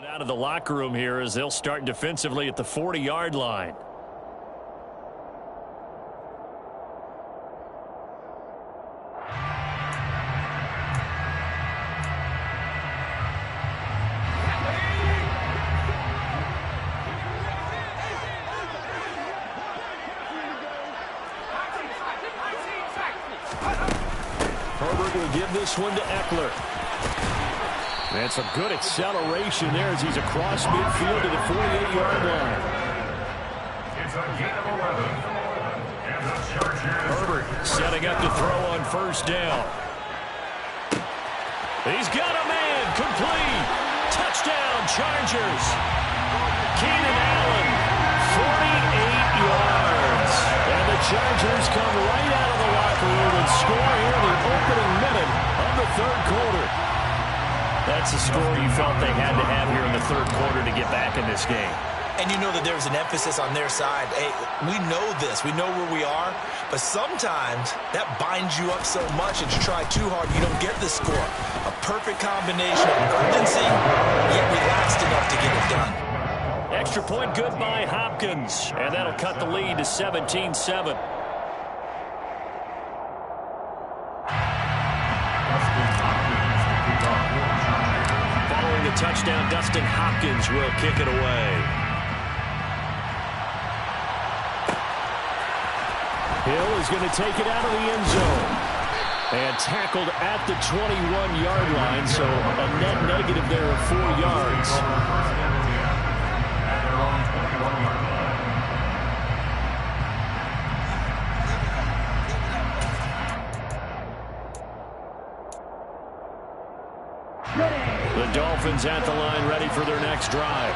Out of the locker room here as they'll start defensively at the 40-yard line. Herbert will give this one to Eckler. And some good acceleration there as he's across midfield to the 48-yard line. It's a gain of 11. And the Chargers. Herbert setting up to throw on 1st down. He's got a man. Complete. Touchdown, Chargers. Keenan Allen, 48 yards. And the Chargers come right out of the locker room and score here in the opening minute of the 3rd quarter. That's a score you felt they had to have here in the 3rd quarter to get back in this game. And you know that there's an emphasis on their side. Hey, we know this. We know where we are. But sometimes that binds you up so much that you try too hard, you don't get the score. A perfect combination of urgency, yet relaxed enough to get it done. Extra point good by Hopkins. And that'll cut the lead to 17-7. The touchdown, Dustin Hopkins will kick it away. Hill is going to take it out of the end zone. And tackled at the 21-yard line, so a net negative there of 4 yards. The Dolphins at the line, ready for their next drive.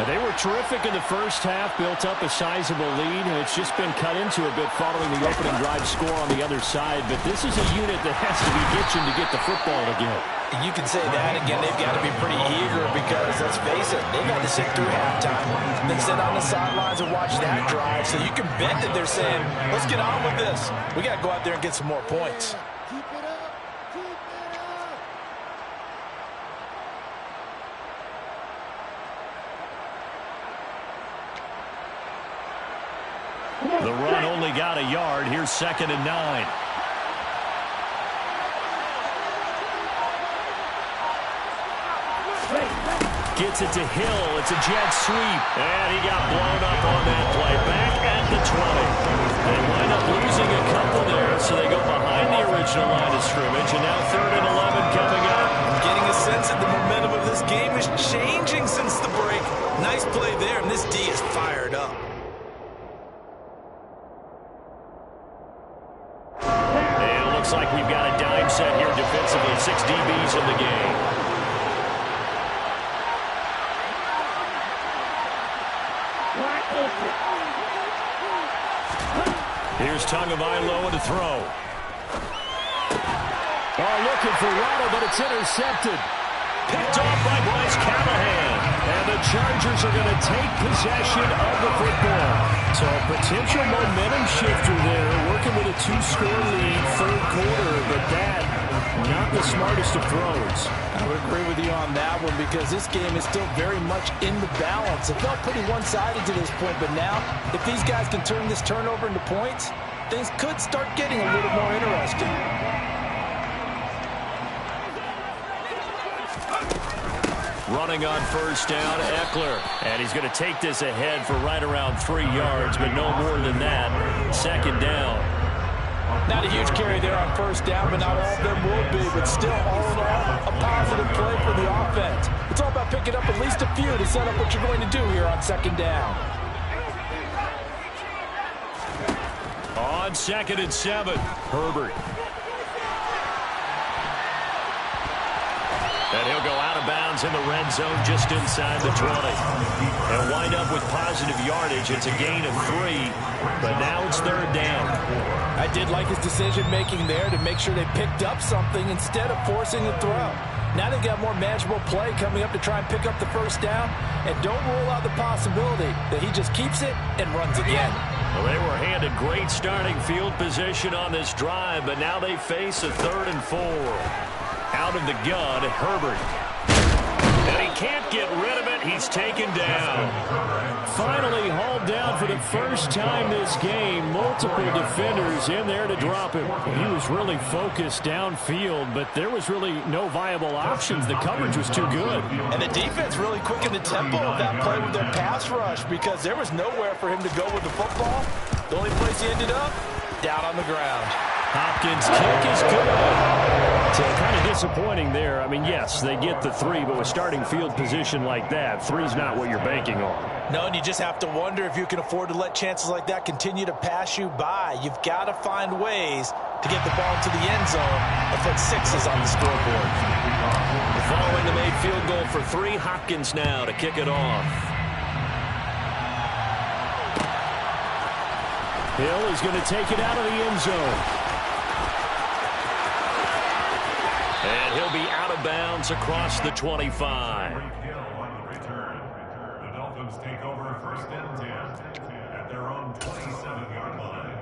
And they were terrific in the first half, built up a sizable lead, and it's just been cut into a bit following the opening drive score on the other side. But this is a unit that has to be itching to get the football again. You can say that again. They've got to be pretty eager because, let's face it, they've got to sit through halftime, then sit on the sidelines and watch that drive. So you can bet that they're saying, let's get on with this. We got to go out there and get some more points. The run only got a yard. Here's 2nd and 9. Gets it to Hill. It's a jet sweep. And he got blown up on that play. Back at the 20. They wind up losing a couple there, so they go behind the original line of scrimmage. And now 3rd and this game is changing since the break. Nice play there, and this D is fired up. And it looks like we've got a dime set here defensively. 6 DBs in the game. Here's Tagovailoa to throw. Oh, looking for Waddle, but it's intercepted. Picked off by Bryce Callahan. And the Chargers are going to take possession of the football. So a potential momentum shifter there, working with a 2-score lead, third quarter, but that, not the smartest of throws. I would agree with you on that one because this game is still very much in the balance. It felt pretty one-sided to this point, but now, if these guys can turn this turnover into points, things could start getting a little more interesting. Running on first down, Eckler. And he's going to take this ahead for right around 3 yards, but no more than that. Second down. Not a huge carry there on first down, but not all of them will be. But still, all in all, a positive play for the offense. It's all about picking up at least a few to set up what you're going to do here on second down. On 2nd and 7, Herbert. And he'll go out of bounds in the red zone just inside the 20. And wind up with positive yardage. It's a gain of 3, but now it's third down. I did like his decision-making there to make sure they picked up something instead of forcing the throw. Now they've got more manageable play coming up to try and pick up the first down. And don't rule out the possibility that he just keeps it and runs again. Well, they were handed great starting field position on this drive, but now they face a 3rd and 4. Out of the gun, Herbert. And he can't get rid of it. He's taken down. Finally hauled down for the first time this game. Multiple defenders in there to drop him. He was really focused downfield, but there was really no viable options. The coverage was too good. And the defense really quickened the tempo of that play with their pass rush because there was nowhere for him to go with the football. The only place he ended up, down on the ground. Hopkins' kick is good. So kind of disappointing there. I mean, yes, they get the 3, but with starting field position like that, 3's not what you're banking on. No, and you just have to wonder if you can afford to let chances like that continue to pass you by. You've got to find ways to get the ball to the end zone and put 6s on the scoreboard. Following the made field goal for 3, Hopkins now to kick it off. Hill is going to take it out of the end zone. And he'll be out of bounds across the 25. Hill on the return. The Dolphins take over 1st and 10 at their own 27-yard line.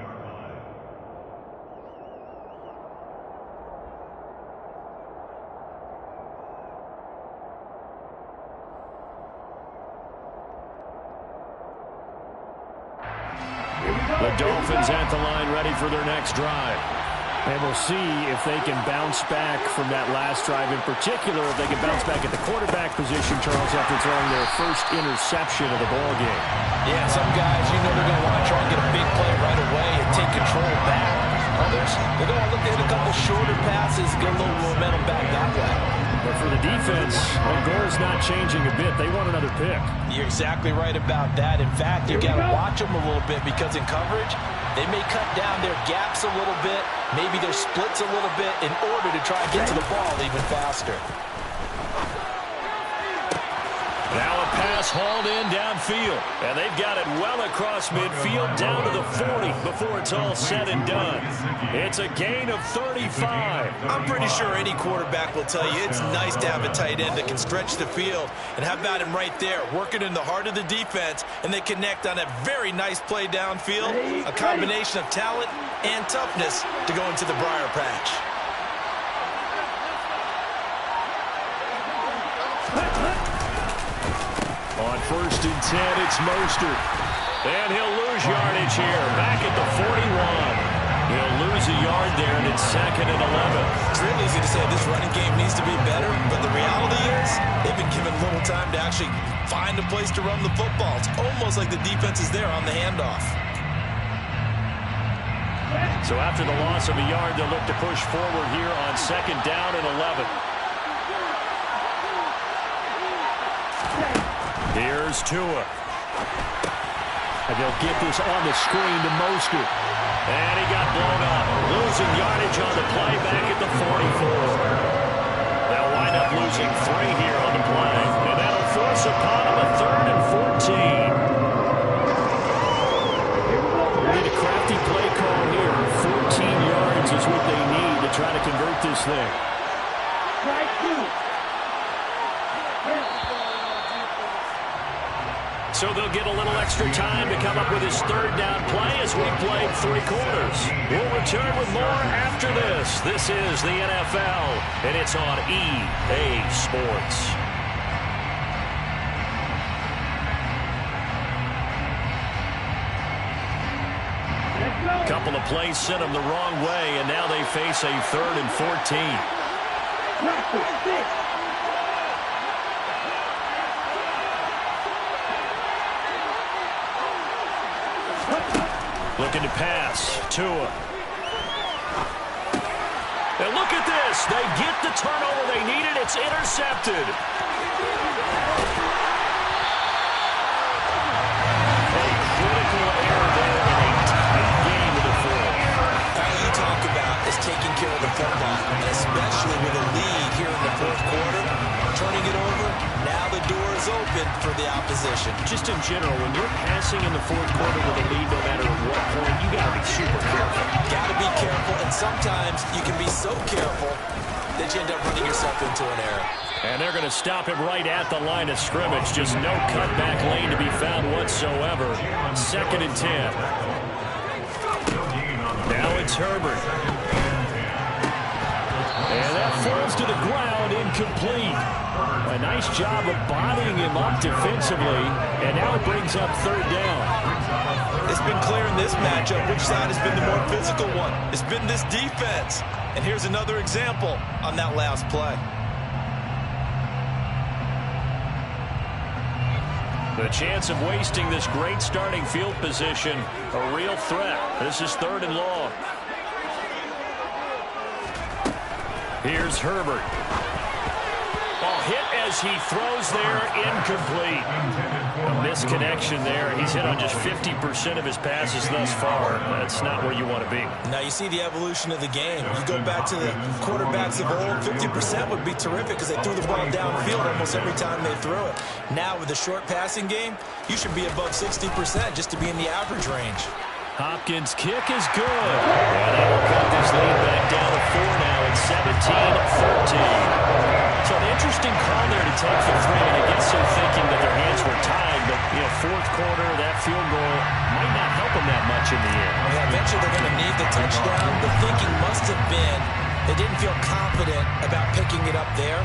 The Dolphins at the line ready for their next drive. And we'll see if they can bounce back from that last drive, in particular if they can bounce back at the quarterback position, Charles, after throwing their first interception of the ball game. Yeah, some guys, you know they're going to want to try and get a big play right away and take control back. Others, they're going to look at a couple shorter passes, get a little momentum back that way. But for the defense, the goal's not changing a bit. They want another pick. You're exactly right about that. In fact, you got to watch them a little bit because in coverage, they may cut down their gaps a little bit, maybe their splits a little bit in order to try and get to the ball even faster. Now a pass hauled in downfield. And they've got it well across midfield down to the 40 before it's all said and done. It's a gain of 35. I'm pretty sure any quarterback will tell you it's nice to have a tight end that can stretch the field. And how about him right there, working in the heart of the defense, and they connect on a very nice play downfield. A combination of talent and toughness to go into the briar patch. On 1st and 10, it's Mostert. And he'll lose yardage here. Back at the 41. He'll lose a yard there, and it's 2nd and 11. It's real easy to say this running game needs to be better, but the reality is they've been given little time to actually find a place to run the football. It's almost like the defense is there on the handoff. So after the loss of a yard, they'll look to push forward here on 2nd down and 11. Here's Tua. And they'll get this on the screen to Mostert. And he got blown up. Losing yardage on the play back at the 44. They'll wind up losing 3 here on the play. And that'll force upon him a 3rd and 14. They need a crafty play call here. 14 yards is what they need to try to convert this thing. So they'll get a little extra time to come up with his 3rd down play as we played 3 quarters. We'll return with more after this. This is the NFL, and it's on EA Sports. Couple of plays sent them the wrong way, and now they face a 3rd and 14. Looking to pass. Tua. And look at this. They get the turnover they needed. It's intercepted. A critical error there in a tight game of the 4th. All you talk about is taking care of the football, and especially with a lead here in the 4th quarter, turning it over. Now the door is open for the opposition. Just in general, when you're passing in the 4th quarter with a lead, no matter at what point, you got to be super careful. Got to be careful, and sometimes you can be so careful that you end up running yourself into an error. And they're going to stop him right at the line of scrimmage. Just no cutback lane to be found whatsoever. 2nd and 10. Now it's Herbert. And that falls to the ground, incomplete. A nice job of bodying him up defensively, and now it brings up 3rd down. It's been clear in this matchup which side has been the more physical one. It's been this defense. And here's another example on that last play. The chance of wasting this great starting field position, a real threat. This is 3rd and long. Here's Herbert. Ball hit as he throws there, incomplete. A misconnection there. He's hit on just 50% of his passes thus far. That's not where you want to be. Now you see the evolution of the game. You go back to the quarterbacks of old, 50% would be terrific because they threw the ball downfield almost every time they threw it. Now with the short passing game, you should be above 60% just to be in the average range. Hopkins' kick is good. And that'll cut this lead back down to 4 now. It's 17-13. So an interesting call there to take for 3, and it gets some thinking that their hands were tied. But, 4th quarter, that field goal might not help them that much in the end. Yeah, eventually they're going to need the touchdown. The thinking must have been they didn't feel confident about picking it up there,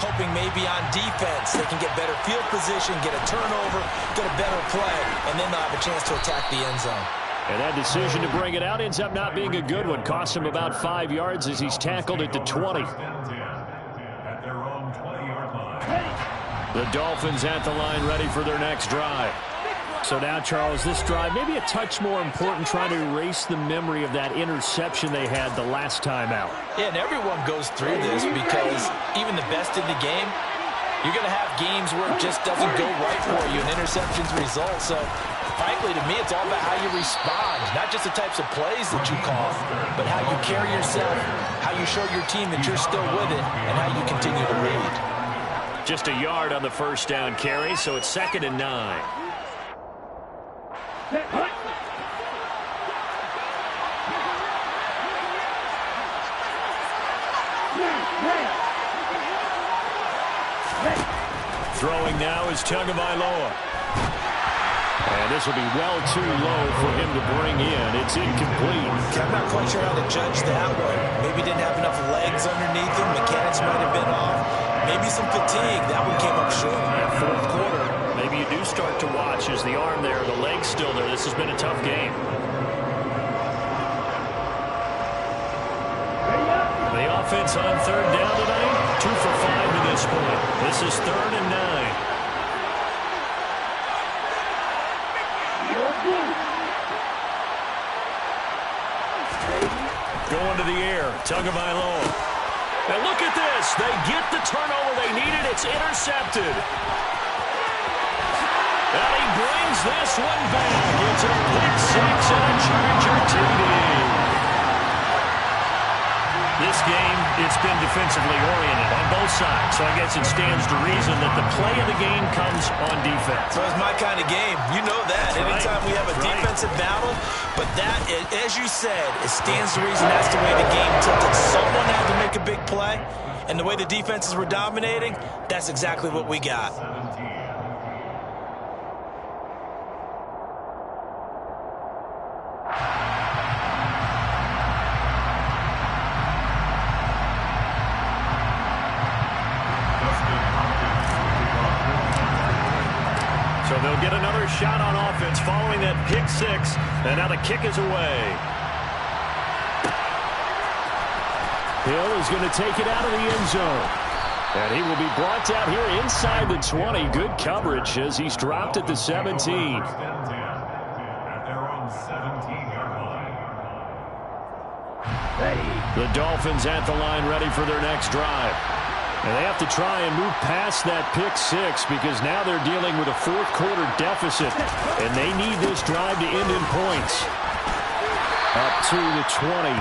hoping maybe on defense they can get better field position, get a turnover, get a better play, and then they'll have a chance to attack the end zone. And that decision to bring it out ends up not being a good one. Costs him about 5 yards as he's tackled at the 20. At their own 20-yard line. The Dolphins at the line, ready for their next drive. So now, Charles, this drive maybe a touch more important, trying to erase the memory of that interception they had the last time out. Yeah, and everyone goes through this because even the best in the game, you're going to have games where it just doesn't go right for you, and interceptions result. So, frankly, to me, it's all about how you respond, not just the types of plays that you call, but how you carry yourself, how you show your team that you're still with it, and how you continue to lead. Just a yard on the 1st down carry, so it's 2nd and 9. Throwing now is Tagovailoa. And this will be well too low for him to bring in. It's incomplete. I'm not quite sure how to judge that one. Maybe didn't have enough legs underneath him. Mechanics might have been off. Maybe some fatigue. That one came up short. Yeah, 4th quarter, maybe you do start to watch as the arm there, the leg's still there. This has been a tough game. The offense on 3rd down tonight, 2 for 5 to this point. This is 3rd and 9. Going to the air, Tagovailoa. And look at this. They get the turnover they needed. It's intercepted. And he brings this one back. It's a pick six and a Charger TD. This game, it's been defensively oriented on both sides, so I guess it stands to reason that the play of the game comes on defense. So it's my kind of game. You know that. Anytime we have a defensive battle, but that, as you said, it stands to reason that's the way the game tilted. Someone had to make a big play, and the way the defenses were dominating, that's exactly what we got. So they'll get another shot on offense following that pick six, and now the kick is away. Hill is going to take it out of the end zone. And he will be brought down here inside the 20. Good coverage as he's dropped at the 17. At their own 17-yard line. The Dolphins at the line ready for their next drive. And they have to try and move past that pick six because now they're dealing with a fourth quarter deficit. And they need this drive to end in points. Up to the 20.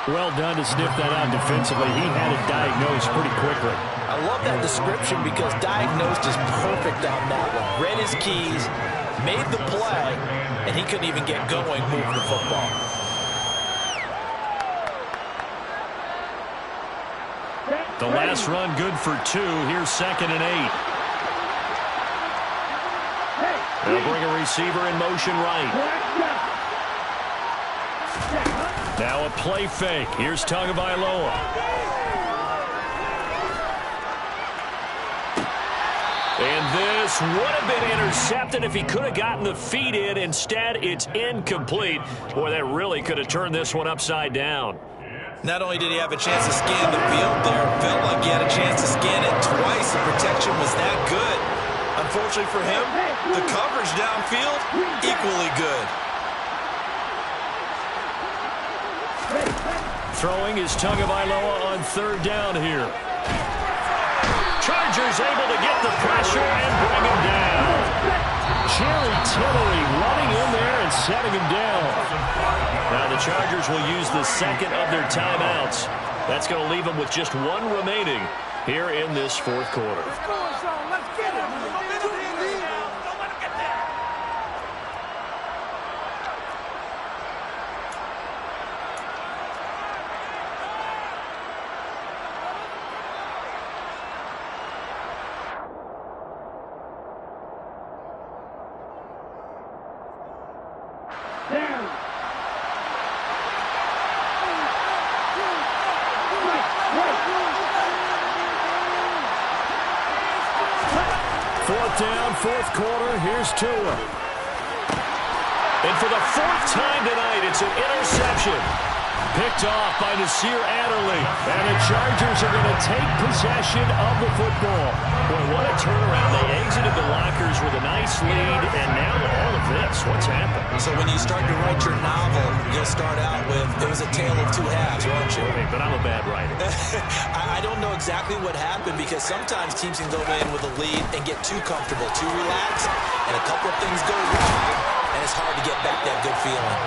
Well done to sniff that out defensively. He had it diagnosed pretty quickly. I love that description because diagnosed is perfect on that one. Read his keys, made the play, and he couldn't even get going moving the football. The last run good for 2. Here's 2nd and 8. They'll bring a receiver in motion right. Now a play fake. Here's Tagovailoa. And this would have been intercepted if he could have gotten the feet in. Instead, it's incomplete. Boy, that really could have turned this one upside down. Not only did he have a chance to scan the field there, felt like he had a chance to scan it twice. The protection was that good. Unfortunately for him, the coverage downfield, equally good. Throwing is Tagovailoa on 3rd down here. Chargers able to get the pressure and bring him down. Jerry Tillery running in there and setting him down. Now the Chargers will use the 2nd of their timeouts. That's going to leave them with just 1 remaining here in this 4th quarter. Let's get it. Fourth down, 4th quarter. Here's Tua. And for the 4th time tonight, it's an interception. Picked off by Nasir Adderley. And the Chargers are going to take possession of the football. Boy, what a turnaround. They exited the lockers with a nice lead, and now all of this. What's happened? So when you start to write your novel, you'll start out with, it was a tale of 2 halves, won't you? Hey, but I'm a bad writer. I don't know exactly what happened because sometimes teams can go in with a lead and get too comfortable, too relaxed, and a couple of things go wrong, and it's hard to get back that good feeling.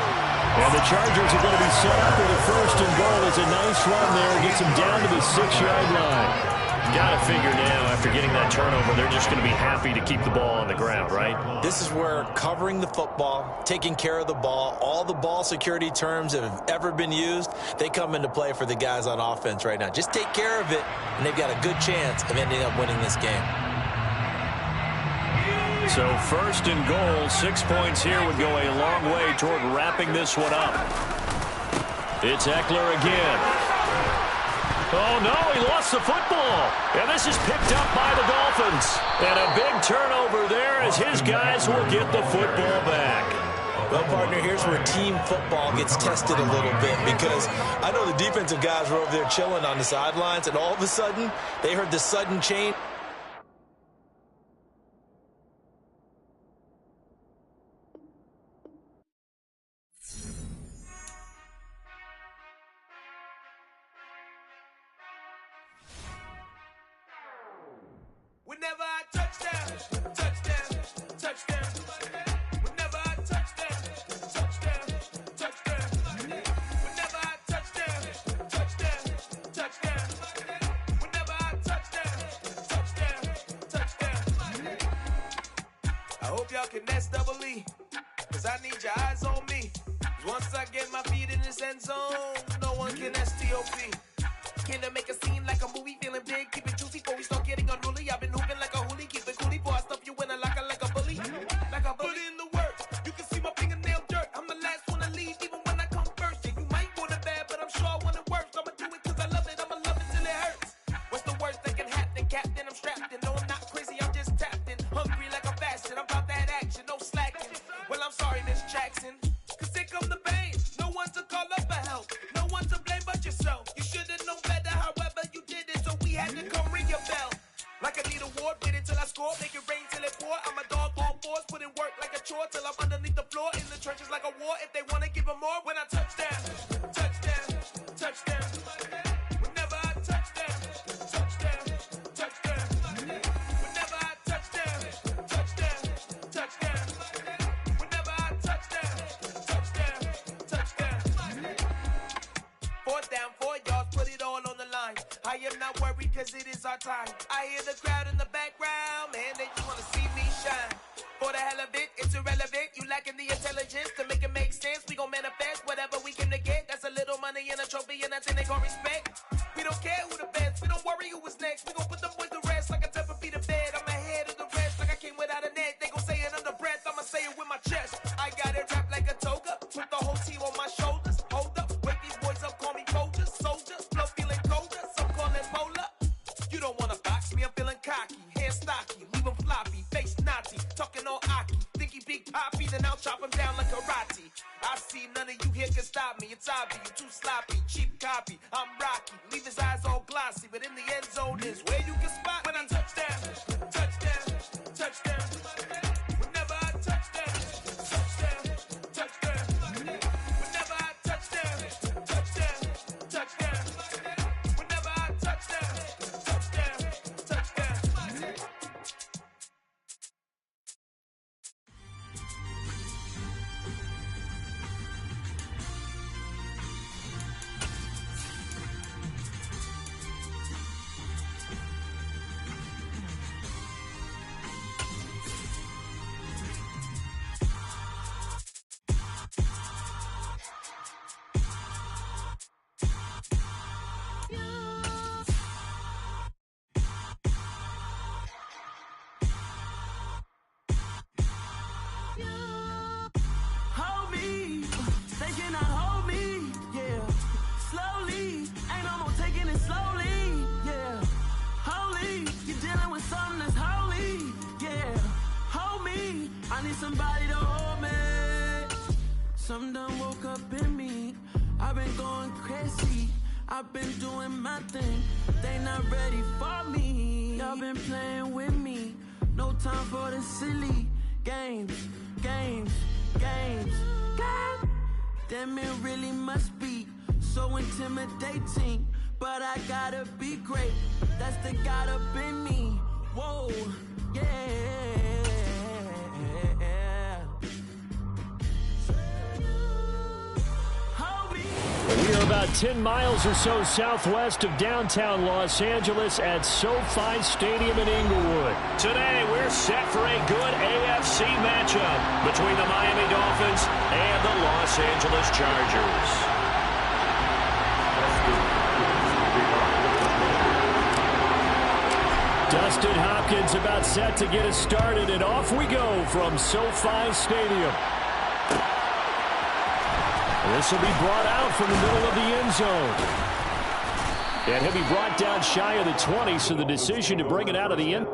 And the Chargers are going to be set up with a 1st and goal. It's a nice run there. Gets them down to the 6-yard line. Got to figure now, after getting that turnover, they're just going to be happy to keep the ball on the ground, right? This is where covering the football, taking care of the ball, all the ball security terms that have ever been used, they come into play for the guys on offense right now. Just take care of it, and they've got a good chance of ending up winning this game. So 1st and goal, 6 points here would go a long way toward wrapping this one up. It's Eckler again. Oh, no, he lost the football. And this is picked up by the Dolphins. And a big turnover there as his guys will get the football back. Well, partner, here's where team football gets tested a little bit because I know the defensive guys were over there chilling on the sidelines, and all of a sudden, they heard the sudden change. Whenever I touch down, hope y'all can nest double E, cause I need your eyes on me. Once I get my feet in this end zone, no one can STOP. Can I make a scene like a movie, feeling big, keep it juicy before we start getting unruly. I've been hooping like a hoolie, keep it coolie before I stuff you in a locker like a bully. Like a bully. Put in the work, you can see my fingernail dirt. I'm the last one to leave, even when I come first. Yeah, you might want it bad, but I'm sure I want it worse. I'ma do it cause I love it, I'ma love it till it hurts. What's the worst that can happen, Captain? I'm strapped in, no I'm not crazy, I'm just tapped in. Hungry like a bastard, I'm about that action, no slacking. Well, I'm sorry, Miss Jackson, cause here come the pain. No one to call up for help, no one to blame but yourself. You should've known better, however you did it, so we had to come ring your bell. Like I need a award, wait until I score, make it rain till it pour. I'm a dog on fours, put in work like a chore till I'm underneath the floor, in the trenches like a war. If they wanna give them more, when I touch down, touchdown, touchdown. Whenever I touch down, touchdown, touchdown. Whenever I touch down, touchdown, touchdown. Whenever I touch down, touchdown, touchdown. 4th down, 4 yards, put it all on the line. I am not worried cause it is our time. I hear the crowd in the background, man, they just wanna see me shine. For the hell of it, it's irrelevant. You lacking the intelligence to make it make sense. We gon' manifest whatever we came to get. That's a little money and a trophy and that's thing they gon' respect. We don't care who the best, we don't worry who was next. We gon' put them boys to rest like a temper feet of bed. I'm ahead of the rest like I came without a net. They gon' say it under breath, I'ma say it with my chest. I got it wrapped like a toga, put the whole team on my shoulders. Hold up, wake these boys up, call me soldiers, soldiers. Blood feeling colder, some call it polar. You don't wanna box me, I'm feeling cocky. Hair stocky, leave him floppy, face naughty. Talking all aki, think he big poppy, then I'll chop him down like karate. I see none of you here can stop me. It's obvious, you too sloppy, cheap copy. I'm Rocky, leave his eyes all glossy, but in the end zone is where you can spot when I touch down, touchdown, touchdown. Whenever I touch down, touchdown, touchdown. Whenever I touch down, touchdown, touchdown. Whenever I touch down, touchdown, touchdown. Hold me, they cannot hold me, yeah. Slowly, ain't no more taking it slowly, yeah. Holy, you're dealing with something that's holy, yeah. Hold me, I need somebody to hold me. Something done woke up in me, I've been going crazy. I've been doing my thing, they not ready for me. Y'all been playing with me, no time for the silly games, games, games, games. Damn, it really must be so intimidating, but I gotta be great, that's the God up in me. Whoa, yeah. We are about 10 miles or so southwest of downtown Los Angeles at SoFi Stadium in Inglewood. Today, we're set for a good AFC matchup between the Miami Dolphins and the Los Angeles Chargers. Dustin Hopkins about set to get us started, and off we go from SoFi Stadium. This will be brought out from the middle of the end zone. And he'll be brought down shy of the 20, so the decision to bring it out of the end.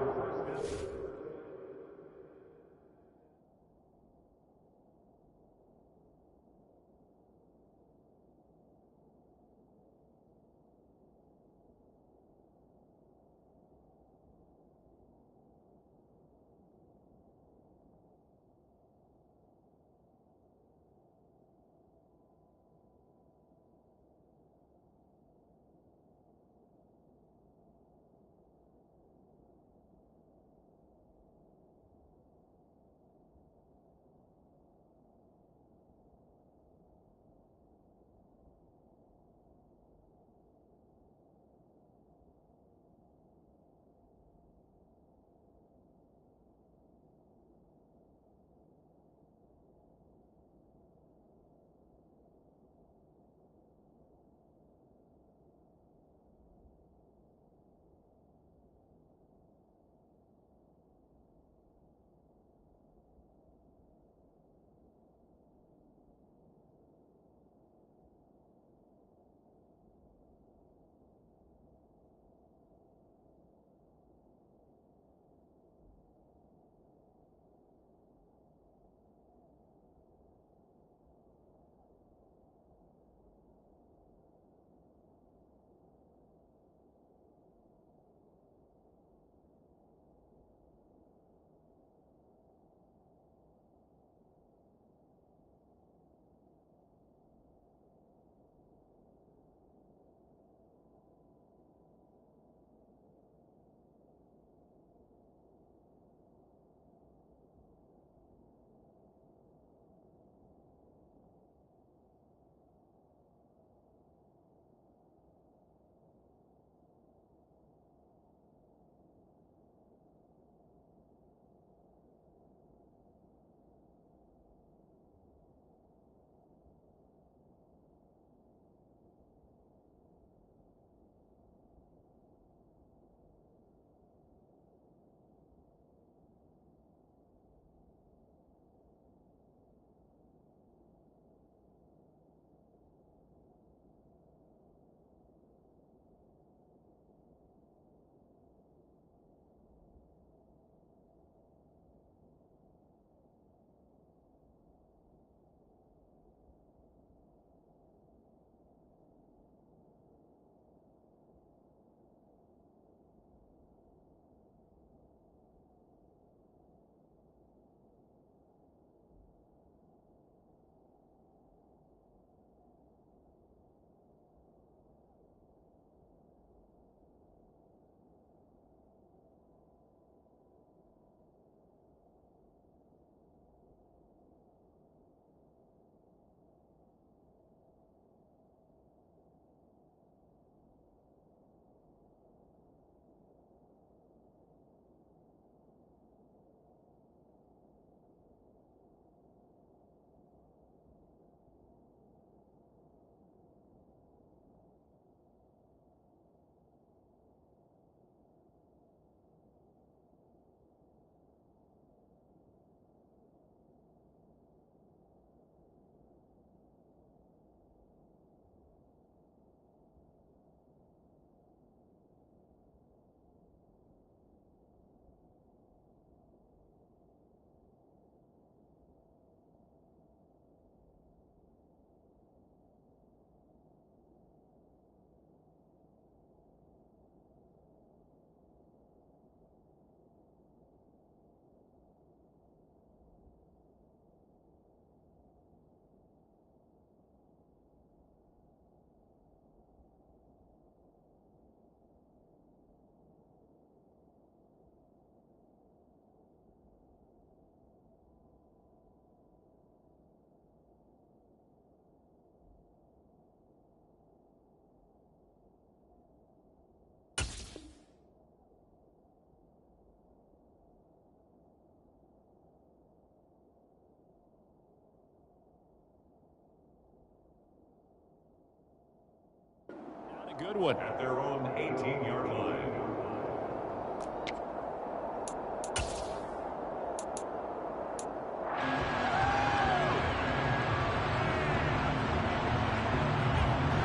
good one. At their own 18-yard line.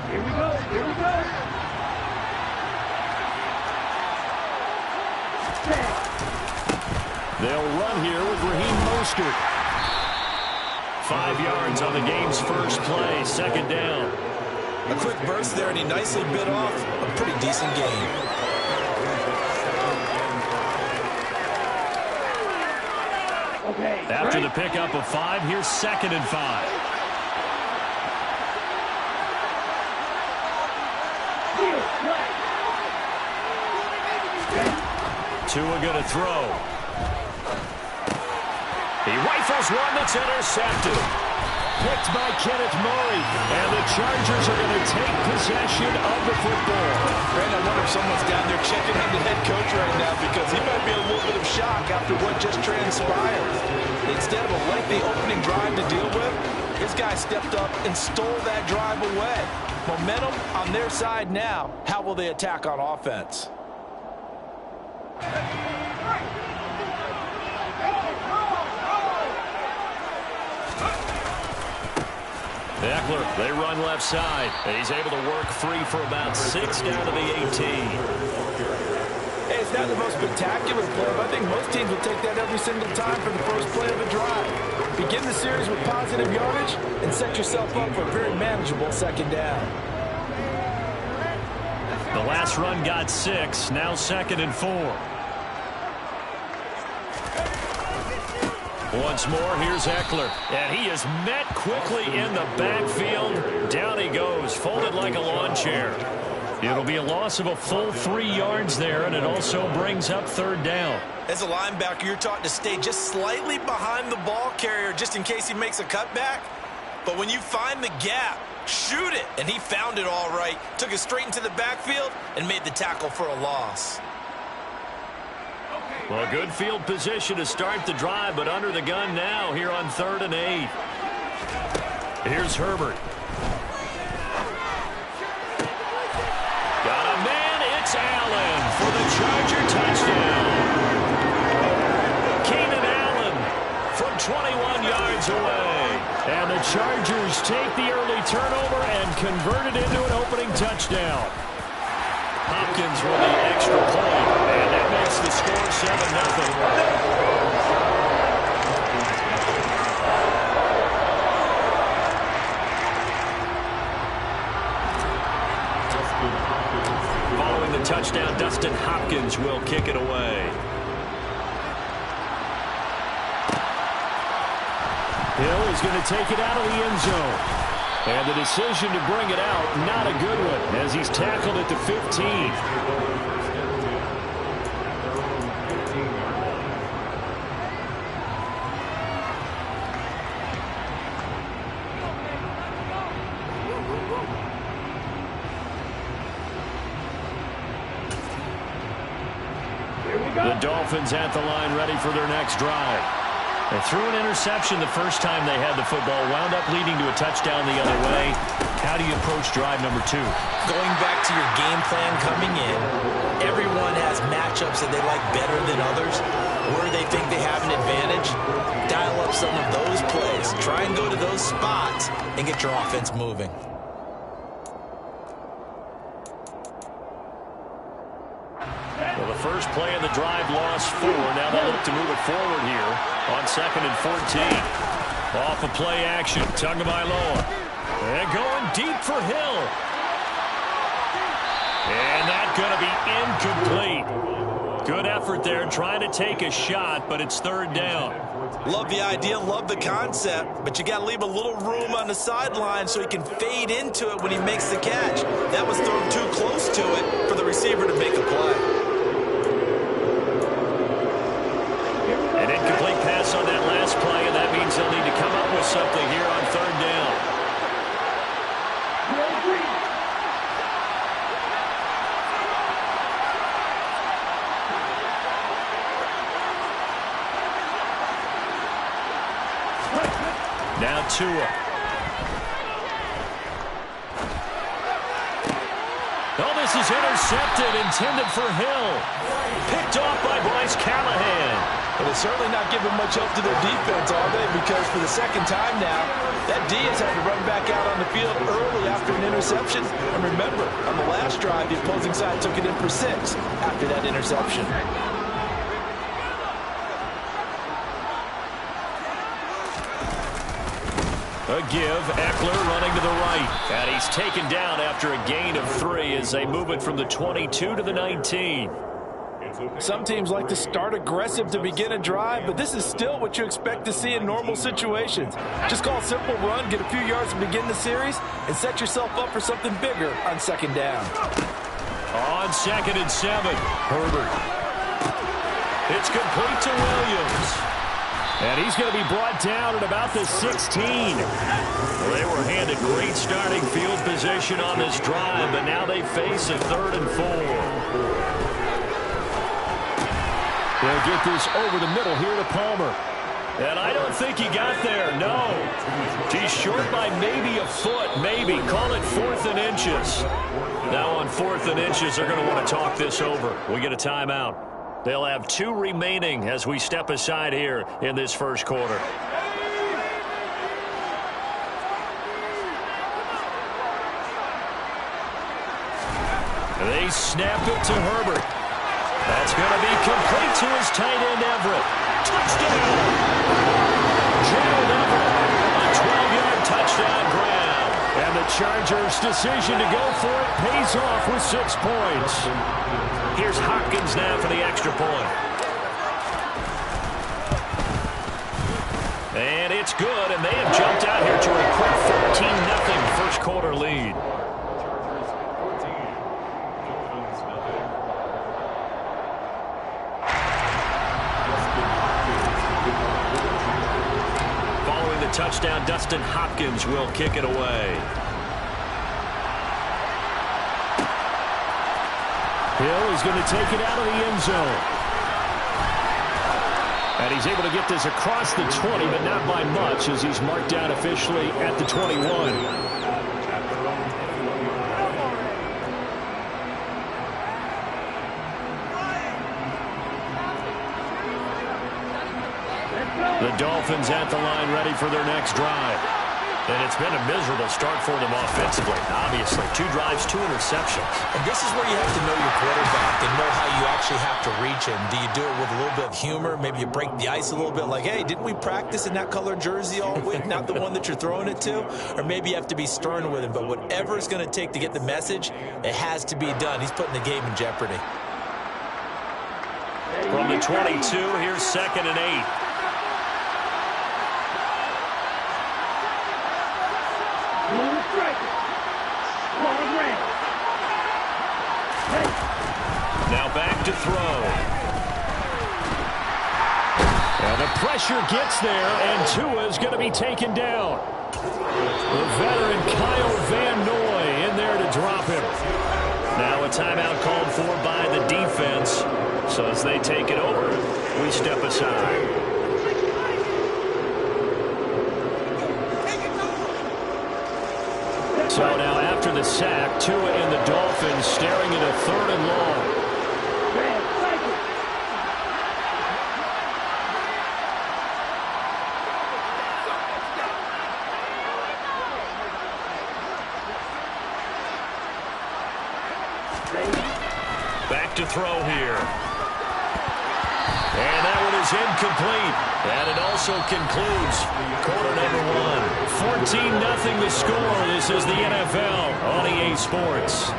Here we go. Here we go. They'll run here with Raheem Mostert. 5 yards on the game's first play, second down. A quick burst there, and he nicely bit off a pretty decent gain. After the pickup of 5, here's 2nd and 5. Tua going to throw. He rifles one that's intercepted. Picked by Kenneth Murray. And the Chargers are going to take possession of the football. Brandon, I wonder if someone's down there checking on the head coach right now because he might be in a little bit of shock after what just transpired. Instead of a lengthy opening drive to deal with, his guy stepped up and stole that drive away. Momentum on their side now. How will they attack on offense? Eckler, they run left side. He's able to work free for about 6 down to the 18. Hey, it's not the most spectacular play, but I think most teams will take that every single time for the first play of the drive. Begin the series with positive yardage and set yourself up for a very manageable second down. The last run got 6, now 2nd and 4. Once more, here's Eckler, and he is met quickly in the backfield. Down he goes, folded like a lawn chair. It'll be a loss of a full 3 yards there, and it also brings up 3rd down. As a linebacker, you're taught to stay just slightly behind the ball carrier just in case he makes a cutback. But when you find the gap, shoot it. And he found it all right. Took it straight into the backfield and made the tackle for a loss. Well, good field position to start the drive, but under the gun now here on 3rd and 8. Here's Herbert. Got a man, it's Allen for the Charger touchdown. Keenan Allen from 21 yards away. And the Chargers take the early turnover and convert it into an opening touchdown. Hopkins with the extra point, and that makes the score 7-0. Following the touchdown, Dustin Hopkins will kick it away. Hill is going to take it out of the end zone. And the decision to bring it out, not a good one, as he's tackled at the 15. The Dolphins at the line, ready for their next drive. They threw an interception the first time they had the football, wound up leading to a touchdown the other way. How do you approach drive number 2? Going back to your game plan coming in, everyone has matchups that they like better than others. Where they think they have an advantage, dial up some of those plays. Try and go to those spots and get your offense moving. Well, the first play of the drive lost 4. Now they look to move it forward here on 2nd and 14. Off of play action, Tagovailoa. And going deep for Hill. And that's going to be incomplete. Good effort there trying to take a shot, but it's 3rd down. Love the idea, love the concept, but you got to leave a little room on the sideline so he can fade into it when he makes the catch. That was thrown too close to it for the receiver to make a play. An incomplete pass on that last play, and that means they'll need to come up with something here on 3rd down. Now Tua. Oh, This is intercepted, intended for Hill. Picked off by Bryce Callahan. Well, they're certainly not giving much help to their defense, are they? Because for the second time now, that D has had to run back out on the field early after an interception. And remember, on the last drive, the opposing side took it in for 6 after that interception. A give, Eckler running to the right. And he's taken down after a gain of 3 as they move it from the 22 to the 19. Some teams like to start aggressive to begin a drive, but this is still what you expect to see in normal situations. Just call a simple run, get a few yards to begin the series, and set yourself up for something bigger on second down. On 2nd and 7, Herbert. It's complete to Williams. And he's going to be brought down at about the 16. Well, they were handed great starting field position on this drive, but now they face a 3rd and 4. They'll get this over the middle here to Palmer. And I don't think he got there, no. He's short by maybe a foot, maybe. Call it 4th and inches. Now on 4th and inches, they're going to want to talk this over. We get a timeout. They'll have 2 remaining as we step aside here in this first quarter. They snap it to Herbert. That's going to be complete to his tight end, Everett. Touchdown! Gerald Everett, a 12-yard touchdown grab. And the Chargers' decision to go for it pays off with 6 points. Here's Hopkins now for the extra point. And it's good, and they have jumped out here to a quick 14-0 first quarter lead. Following the touchdown, Dustin Hopkins will kick it away. Hill is going to take it out of the end zone. And he's able to get this across the 20, but not by much as he's marked down officially at the 21. The Dolphins at the line ready for their next drive. And it's been a miserable start for them offensively. Obviously, 2 drives, 2 interceptions. And this is where you have to know your quarterback and know how you actually have to reach him. Do you do it with a little bit of humor? Maybe you break the ice a little bit like, hey, didn't we practice in that color jersey all week? Not the one that you're throwing it to? Or maybe you have to be stern with him. But whatever it's going to take to get the message, it has to be done. He's putting the game in jeopardy. From the 22, here's 2nd and 8. Now back to throw. And the pressure gets there, and Tua's going to be taken down. The veteran Kyle Van Noy in there to drop him. Now a timeout called for by the defense. So as they take it over, we step aside. So now after the sack, Tua and the Dolphins staring at a 3rd and long. Back to throw here. And that one is incomplete. And it also concludes quarter number 1. 14-0 the score. This is the NFL on EA Sports.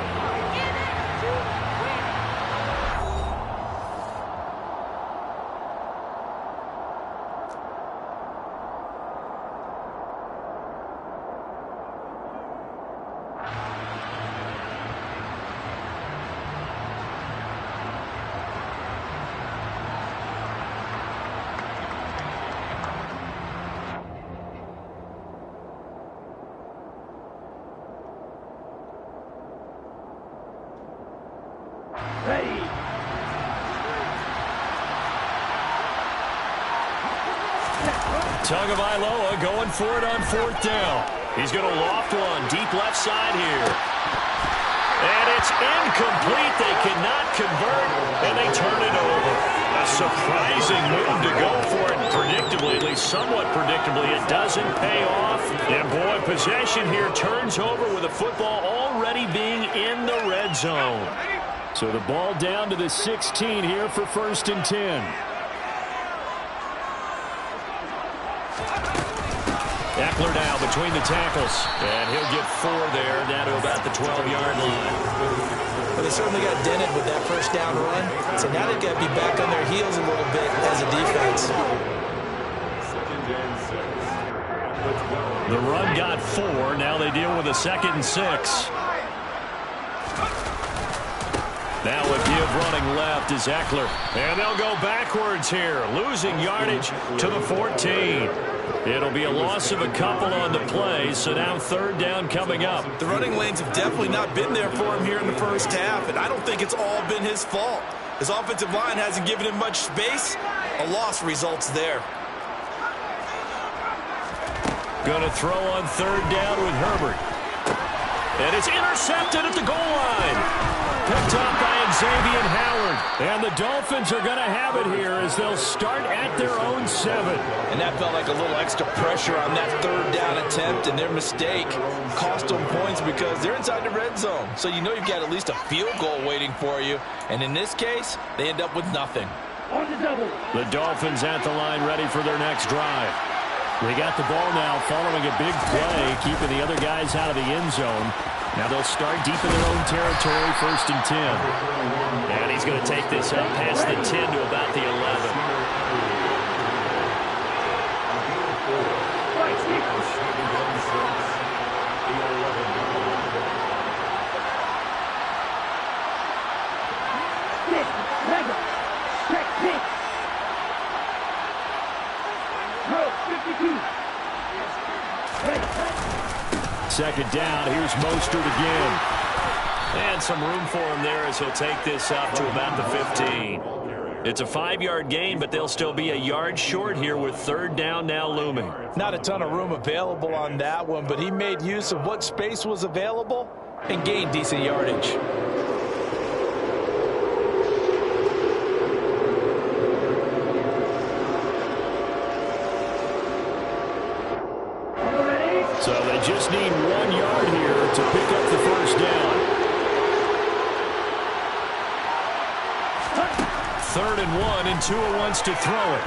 Tagovailoa going for it on 4th down. He's going to loft one deep left side here. And it's incomplete. They cannot convert, and they turn it over. A surprising move to go for it predictably, at least somewhat predictably. It doesn't pay off. And, boy, possession here turns over with the football already being in the red zone. So the ball down to the 16 here for 1st and 10. Eckler now between the tackles, and he'll get 4 there, down to about the 12-yard line. Well, they certainly got dented with that first down run, so now they've got to be back on their heels a little bit as a defense. The run got 4. Now they deal with a 2nd and 6. Now a give running left is Eckler. And they'll go backwards here, losing yardage to the 14. It'll be a loss of a couple on the play, so now 3rd down coming up. The running lanes have definitely not been there for him here in the first half, and I don't think it's all been his fault. His offensive line hasn't given him much space. A loss results there. Going to throw on 3rd down with Herbert. And it's intercepted at the goal line. Picked up by Xavier Howard. And the Dolphins are going to have it here as they'll start at their own 7. And that felt like a little extra pressure on that 3rd down attempt, and their mistake cost them points because they're inside the red zone. So you know you've got at least a field goal waiting for you. And in this case, they end up with nothing. The Dolphins at the line ready for their next drive. They got the ball now following a big play, keeping the other guys out of the end zone. Now they'll start deep in their own territory, 1st and 10. And he's going to take this up past the 10 to about the 11. Second down, here's Mostert again. And some room for him there as he'll take this up to about the 15. It's a 5-yard gain, but they'll still be a yard short here with 3rd down now looming. Not a ton of room available on that one, but he made use of what space was available and gained decent yardage. So they just need 1 yard here to pick up the 1st down. 3rd and 1, and Tua wants to throw it.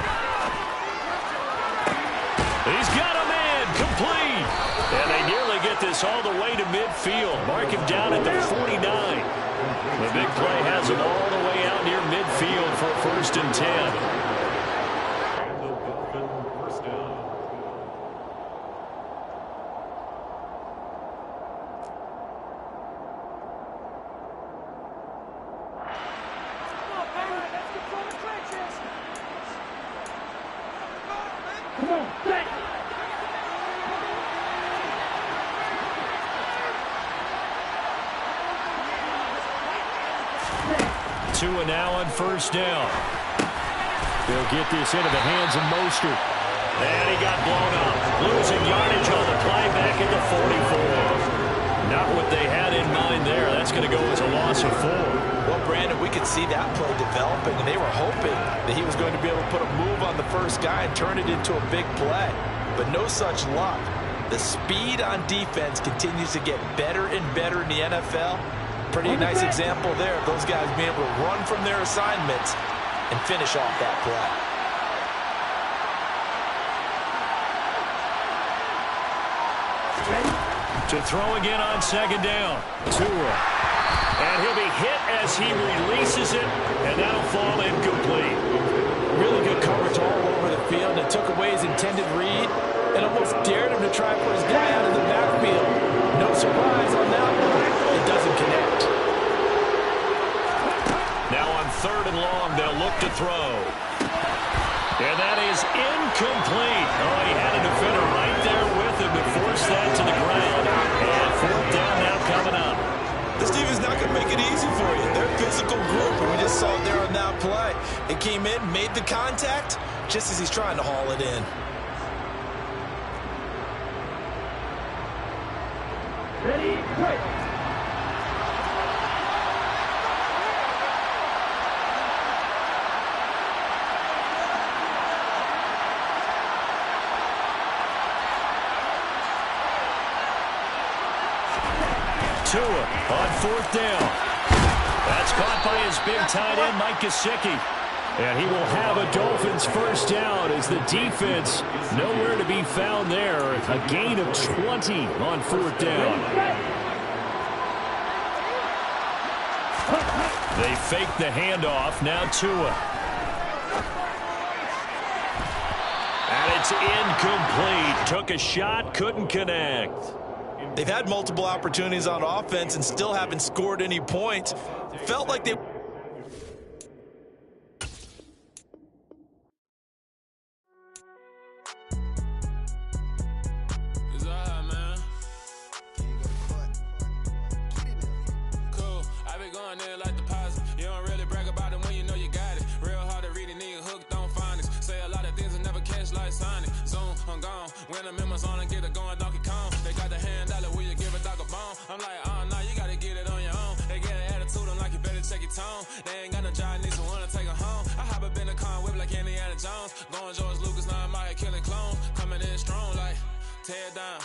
He's got a man, complete. And they nearly get this all the way to midfield. Mark him down at the 49. The big play has him all the way out near midfield for 1st and 10. Tua now on 1st down. They'll get this into the hands of Mostert. And he got blown up. Losing yardage on the play back at the 44. Not what they had in mind there. That's going to go as a loss of 4. Well, Brandon, we could see that play developing, and they were hoping that he was going to be able to put a move on the first guy and turn it into a big play. But no such luck. The speed on defense continues to get better and better in the NFL. Pretty nice example there of those guys being able to run from their assignments and finish off that play. To throw again on 2nd down. Tua. And he'll be hit as he releases it, and that'll fall incomplete. Really good coverage all over the field. It took away his intended read and almost dared him to try and put his guy out of the backfield. No surprise on that one. It doesn't connect. Now on 3rd and long, they'll look to throw. And that is incomplete. Oh, he had a defender right there with him to force that to the ground. And 4th down now coming up. This team is not going to make it easy for you. They're a physical group, and we just saw it there on that play. It came in, made the contact, just as he's trying to haul it in. Tua on 4th down. That's caught by his big tight end, Mike Gesicki. And he will have a Dolphins first down as the defense nowhere to be found there. A gain of 20 on 4th down. They fake the handoff. Now Tua. And it's incomplete. Took a shot, couldn't connect. They've had multiple opportunities on offense and still haven't scored any points. Felt like they... When the members on and get it going, Donkey Kong. They got the hand dollar, will you give a dog a bone? I'm like, oh, no, you gotta get it on your own. They get an attitude, I'm like, you better check your tone. They ain't got no job, need someone to take her home. I hop up in the car, whip like Indiana Jones. Going George Lucas, now I'm out here killing clones. Coming in strong, like, tear down,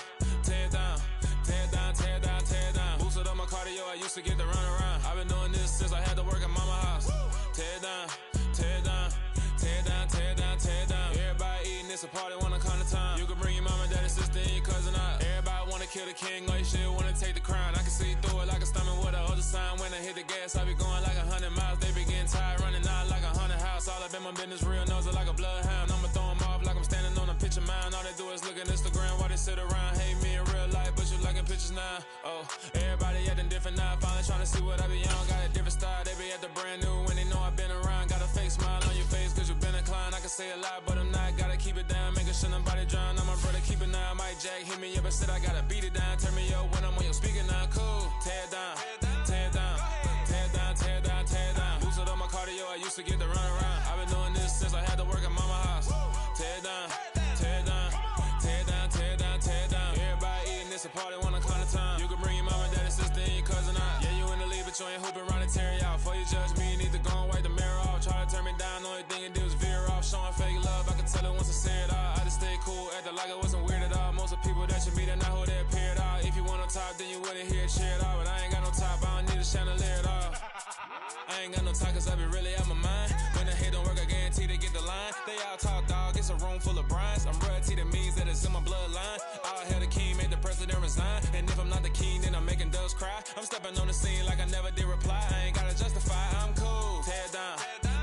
tear down, tear down, tear down, tear down. Boosted up my cardio, I used to get to run around. I've been doing this since I had to work at mama house. Tear down, tear down, tear down, tear down, tear down. Everybody eating, it's a party, wanna come to time. You can bring your mama, daddy, sister, and your cousin out. Everybody wanna kill the king, like shit, wanna take the crown. I can see through it like a stomach with a other sign. When I hit the gas, I be going like 100 miles. They be getting tired, running out like 100 house. All up in my business, real nose like a bloodhound. I'ma throw them off like I'm standing on a picture mound. All they do is look at Instagram while they sit around. Hate me in real life, but you liking pictures now. Oh, everybody acting different now. Finally trying to see what I be on. Got a different style, they be at the brand new when they know I've been around. Got a fake smile on your face cause you been inclined. I can say a lot, but I'm not. Gotta keep it down, making sure nobody drown. I'm my brother, keep it now. Mike Jack hit me up and said I gotta beat it down. Turn me up when I'm on your speaker now. Cool, tear down, tear down, tear down, tear down, tear down. Boosted up my cardio, I used to get to run around. I've been doing this since I had to work at mama house. Tear down, tear down, tear down, tear down, tear down. Everybody eating, it's a party, wanna come to time. You can bring your mama, daddy, sister, and your cousin out. Yeah, you in the league, but you ain't hooping around and tear out. Before you judge me, you need to go and wipe the mirror off. Try to turn me down, only thing you do is veer off. Showing fake love, I can tell it once I say it all. I just stay cool, acting like I wasn't weird at all. Most of the people that you meet are not who they appear at all. If you want on top, then you wouldn't hear it cheer at all. But I ain't got no top, I don't need a chandelier at all. I ain't got no talk cause I be really out my mind. When the hit don't work, I guarantee they get the line. They all talk dog, it's a room full of brines. I'm royalty, that means that it's in my bloodline. All hell the king, made the president resign. And if I'm not the king, then I'm making doves cry. I'm stepping on the scene like I never did reply. I ain't gotta justify, I'm cool. Tear down,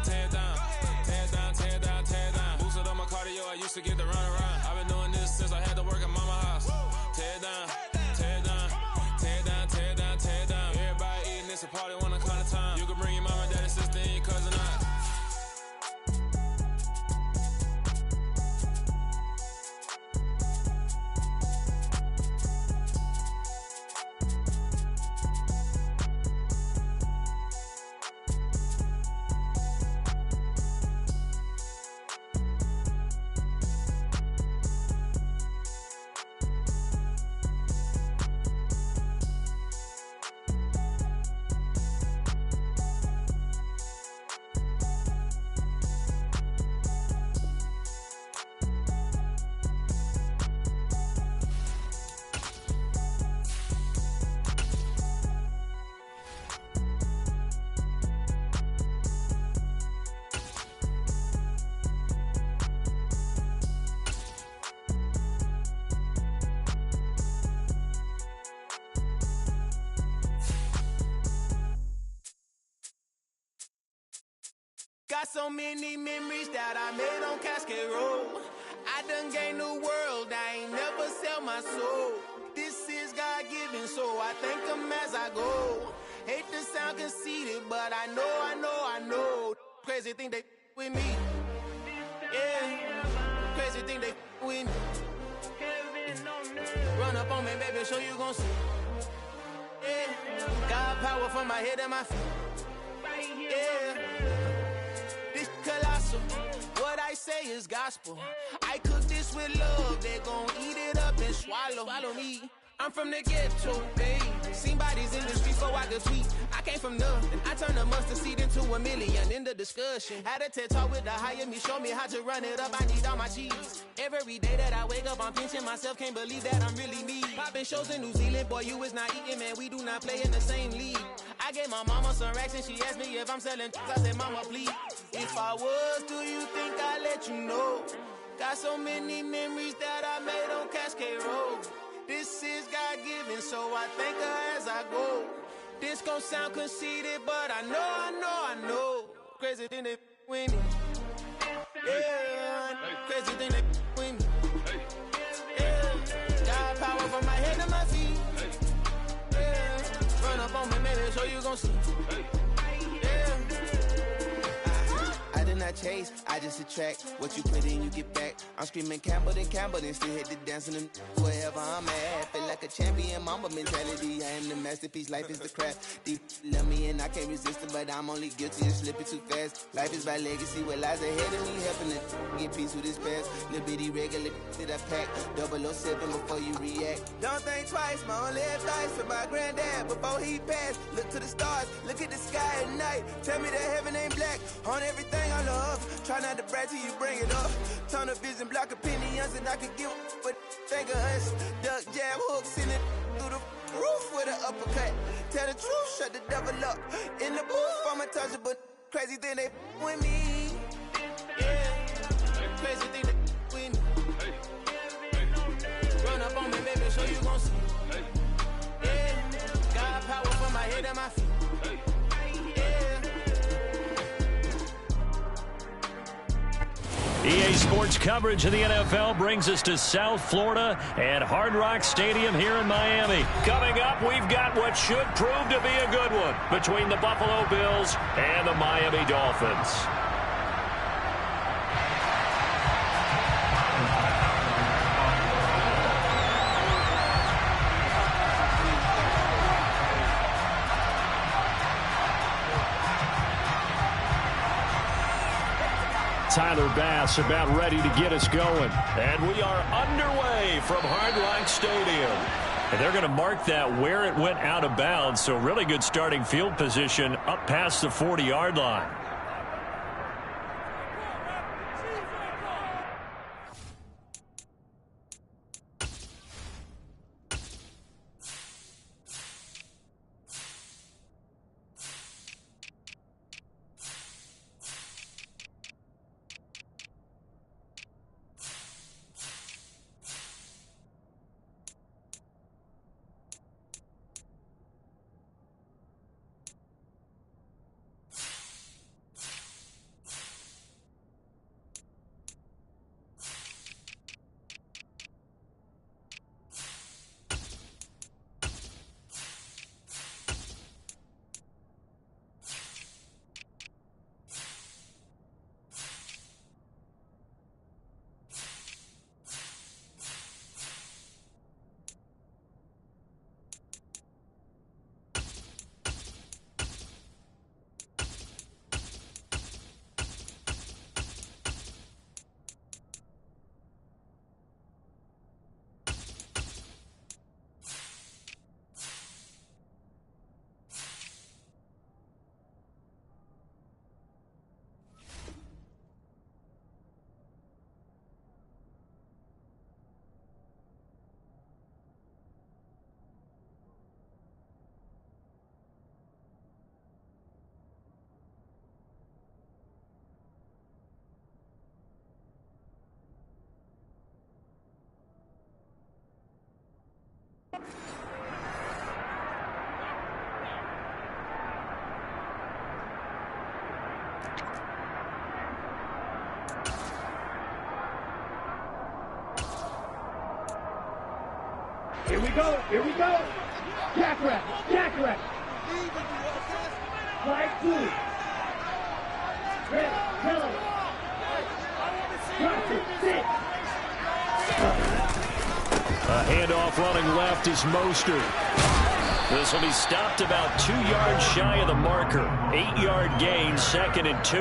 tear down, tear down, tear down, tear down. Boosted up my cardio, I used to get to run around. I've been doing this since I had to work at mama house. Tear down, tear down, tear down, tear down, tear down. Everybody eating, it's a party, wanna come to time. You can bring your mama, daddy, sister, and your cousin out. Got so many memories that I made on Cascade Road. I done gained the world, I ain't never sell my soul. This is God-given, so I thank him as I go. Hate to sound conceited, but I know. Crazy thing they with me. Yeah, crazy thing they with me. Run up on me, baby, show you gon' see. Yeah, God power from my head and my feet. Yeah. This colossal, what I say is gospel. I cook this with love, they gon' eat it up and swallow me. I'm from the ghetto, baby. Seen bodies in the streets so I could tweet. I came from nothing. I turned a mustard seed into a million in the discussion. Had a TED talk with the higher me, show me how to run it up. I need all my cheese. Every day that I wake up, I'm pinching myself. Can't believe that I'm really me. Popping shows in New Zealand, boy, you is not eating, man. We do not play in the same league. I gave my mama some racks and she asked me if I'm selling. I said, mama, please. If I was, do you think I'd let you know? Got so many memories that I made on Cascade Road. This is God-given, so I thank her as I go. This gon' sound conceited, but I know. Crazy thing they with me. Yeah, crazy thing they with me. Yeah, got power from my head to my feet. Yeah, run up on me, maybe, so you gon' see. I did not chase, I just attract. What you put in, you get back. I'm screaming Campbell, then still hit the dancing and wherever I'm at. Feel like a champion, mamba mentality. I am the masterpiece, life is the craft. Deep love me and I can't resist it, but I'm only guilty of slipping too fast. Life is by legacy, what lies ahead of me, helping to get peace with this past. Little bitty regular that I pack. 007 before you react. Don't think twice, my only advice for my granddad before he passed. Look to the stars, look at the sky at night. Tell me that heaven ain't black on everything I love. Try not to brag till you bring it up. Tunnel vision, block opinions, and I could give but think of us. Duck jab hooks in it through the roof with an uppercut. Tell the truth, shut the devil up. In the booth, I'm untouchable. Crazy thing they with me. Yeah, crazy thing they with me. Run up on me, baby, so you gon' see. Yeah, got power from my head and my feet. EA Sports coverage of the NFL brings us to South Florida and Hard Rock Stadium here in Miami. Coming up, we've got what should prove to be a good one between the Buffalo Bills and the Miami Dolphins. Tyler Bass about ready to get us going. And we are underway from Hard Rock Stadium. And they're going to mark that where it went out of bounds. So really good starting field position up past the 40-yard line. Here we go, here we go. Jackrack. Flag 2. Red, yellow. Drop it, sit. A handoff running left is Mostert. This will be stopped about 2 yards shy of the marker. 8-yard gain, 2nd and 2.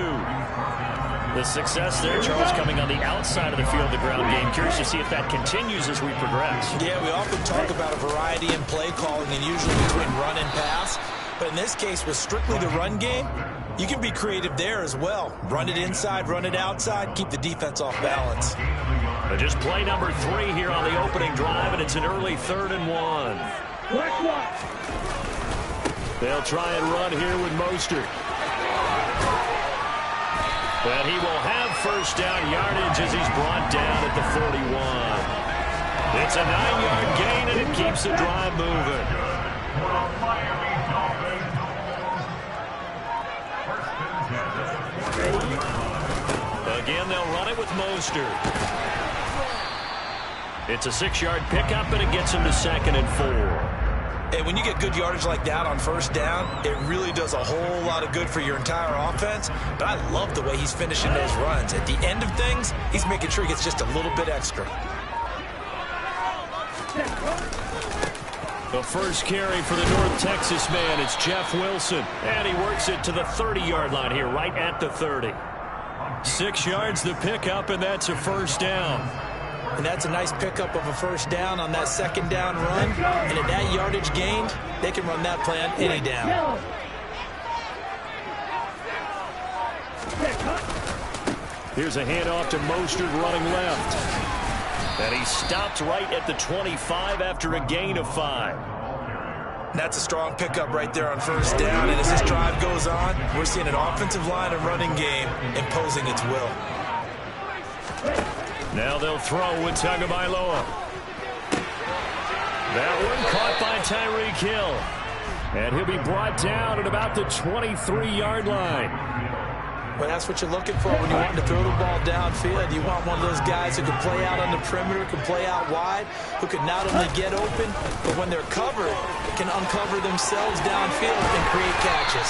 The success there, Charles, coming on the outside of the field, the ground game. Curious to see if that continues as we progress. Yeah, we often talk about a variety in play calling and usually between run and pass. But in this case, with strictly the run game, you can be creative there as well. Run it inside, run it outside, keep the defense off balance. But just play number 3 here on the opening drive, and it's an early 3rd and 1. They'll try and run here with Mostert. And he will have first down yardage as he's brought down at the 41. It's a 9-yard gain, and it keeps the drive moving. Again, they'll run it with Mostert. It's a 6-yard pickup, and it gets him to 2nd and 4. And when you get good yardage like that on first down, it really does a whole lot of good for your entire offense. But I love the way he's finishing those runs. At the end of things, he's making sure he gets just a little bit extra. The first carry for the North Texas man, it's Jeff Wilson. And he works it to the 30-yard line here, right at the 30. 6 yards the pickup, and that's a first down. And that's a nice pickup of a first down on that 2nd down run. And at that yardage gained, they can run that play on any down. Here's a handoff to Mostert running left. And he stopped right at the 25 after a gain of 5. That's a strong pickup right there on first down. And as this drive goes on, we're seeing an offensive line and running game imposing its will. Now they'll throw with Tagovailoa. That one caught by Tyreek Hill. And he'll be brought down at about the 23-yard line. Well, that's what you're looking for when you want to throw the ball downfield. You want one of those guys who can play out on the perimeter, can play out wide, who can not only get open, but when they're covered, can uncover themselves downfield and create catches.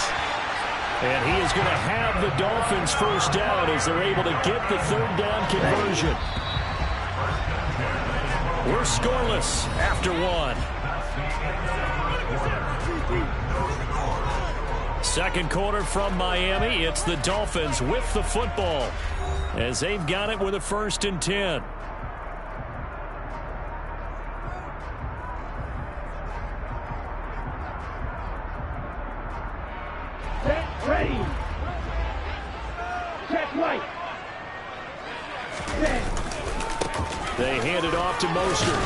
And he is going to have the Dolphins first down as they're able to get the 3rd down conversion. We're scoreless after 1. Second quarter from Miami. It's the Dolphins with the football as they've got it with a 1st and 10. Ready. Check right. They hand it off to Mostert.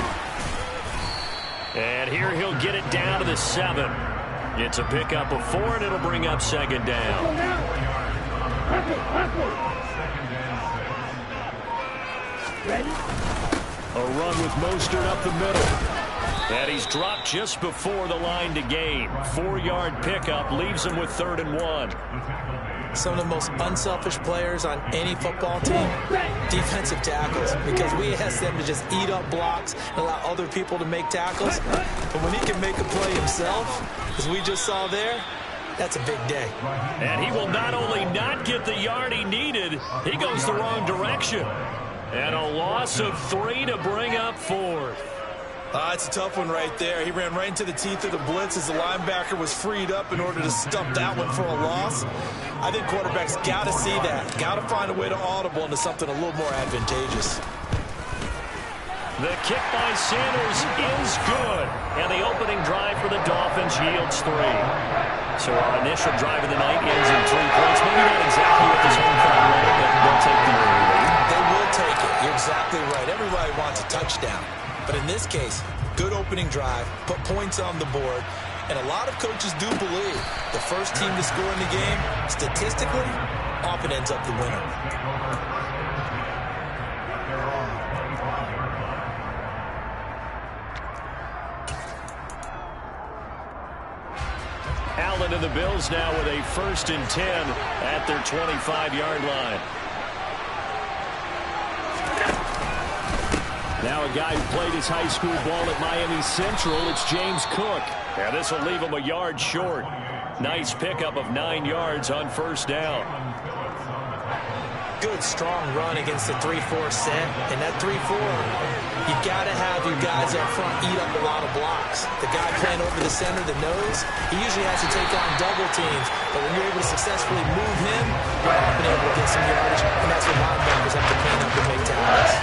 And here he'll get it down to the 7. It's a pickup of 4, and it'll bring up 2nd down. Ready. A run with Mostert up the middle. And he's dropped just before the line to gain. 4-yard pickup leaves him with 3rd and 1. Some of the most unselfish players on any football team, defensive tackles, because we ask them to just eat up blocks and allow other people to make tackles. But when he can make a play himself, as we just saw there, that's a big day. And he will not only not get the yard he needed, he goes the wrong direction. And a loss of 3 to bring up 4. It's a tough one right there. He ran right into the teeth of the blitz as the linebacker was freed up in order to stump that one for a loss. I think quarterbacks got to see that. Got to find a way to audible into something a little more advantageous. The kick by Sanders is good. And the opening drive for the Dolphins yields 3. So our initial drive of the night ends in 3 points. Maybe not exactly what this home crowd wanted, but they'll take the early lead. They will take it. You're exactly right. Everybody wants a touchdown. But in this case, good opening drive, put points on the board, and a lot of coaches do believe the first team to score in the game, statistically, often ends up the winner. Allen and the Bills now with a 1st and 10 at their 25-yard line. Now a guy who played his high school ball at Miami Central, it's James Cook. And this will leave him a yard short. Nice pickup of 9 yards on first down. Good, strong run against the 3-4 set. And that 3-4, you got to have your guys up front eat up a lot of blocks. The guy playing over the center, the nose, he usually has to take on double teams. But when you're able to successfully move him, you're often able to get some yardage. And that's what linebackers have to clean up and make tackles.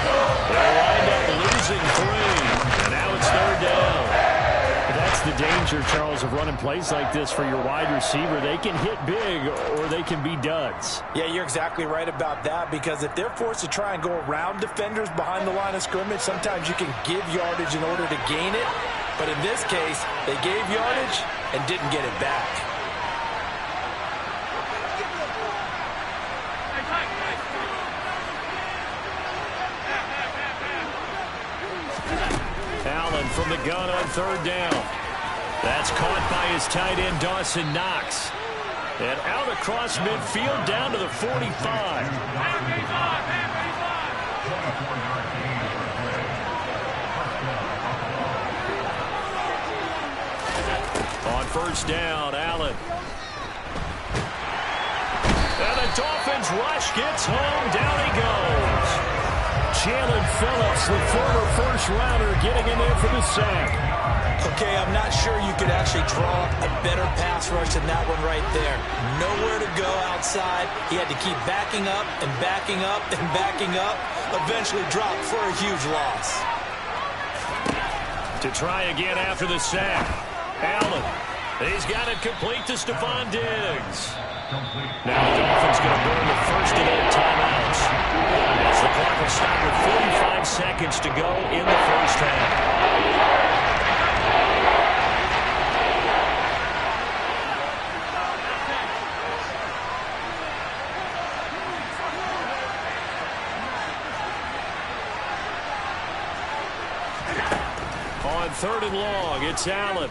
They wind up losing 3. And now it's 3rd down. That's the danger, Charles. pitfalls of running plays like this for your wide receiver. They can hit big or they can be duds. Yeah, you're exactly right about that, because if they're forced to try and go around defenders behind the line of scrimmage, sometimes you can give yardage in order to gain it. But in this case, they gave yardage and didn't get it back. Allen from the gun on third down. That's caught by his tight end, Dawson Knox. And out across midfield down to the 45. On first down, Allen. And the Dolphins rush gets home. Down he goes. Jalen Phillips, the former first-rounder, getting in there for the sack. Okay, I'm not sure you could actually draw a better pass rush than that one right there. Nowhere to go outside. He had to keep backing up and backing up and backing up. Eventually dropped for a huge loss. To try again after the sack. Allen. He's got it complete to Stephon Diggs. Now the Dolphins going to burn the first of their timeouts, as the clock will stop with 45 seconds to go in the first half. On third and long, it's Allen.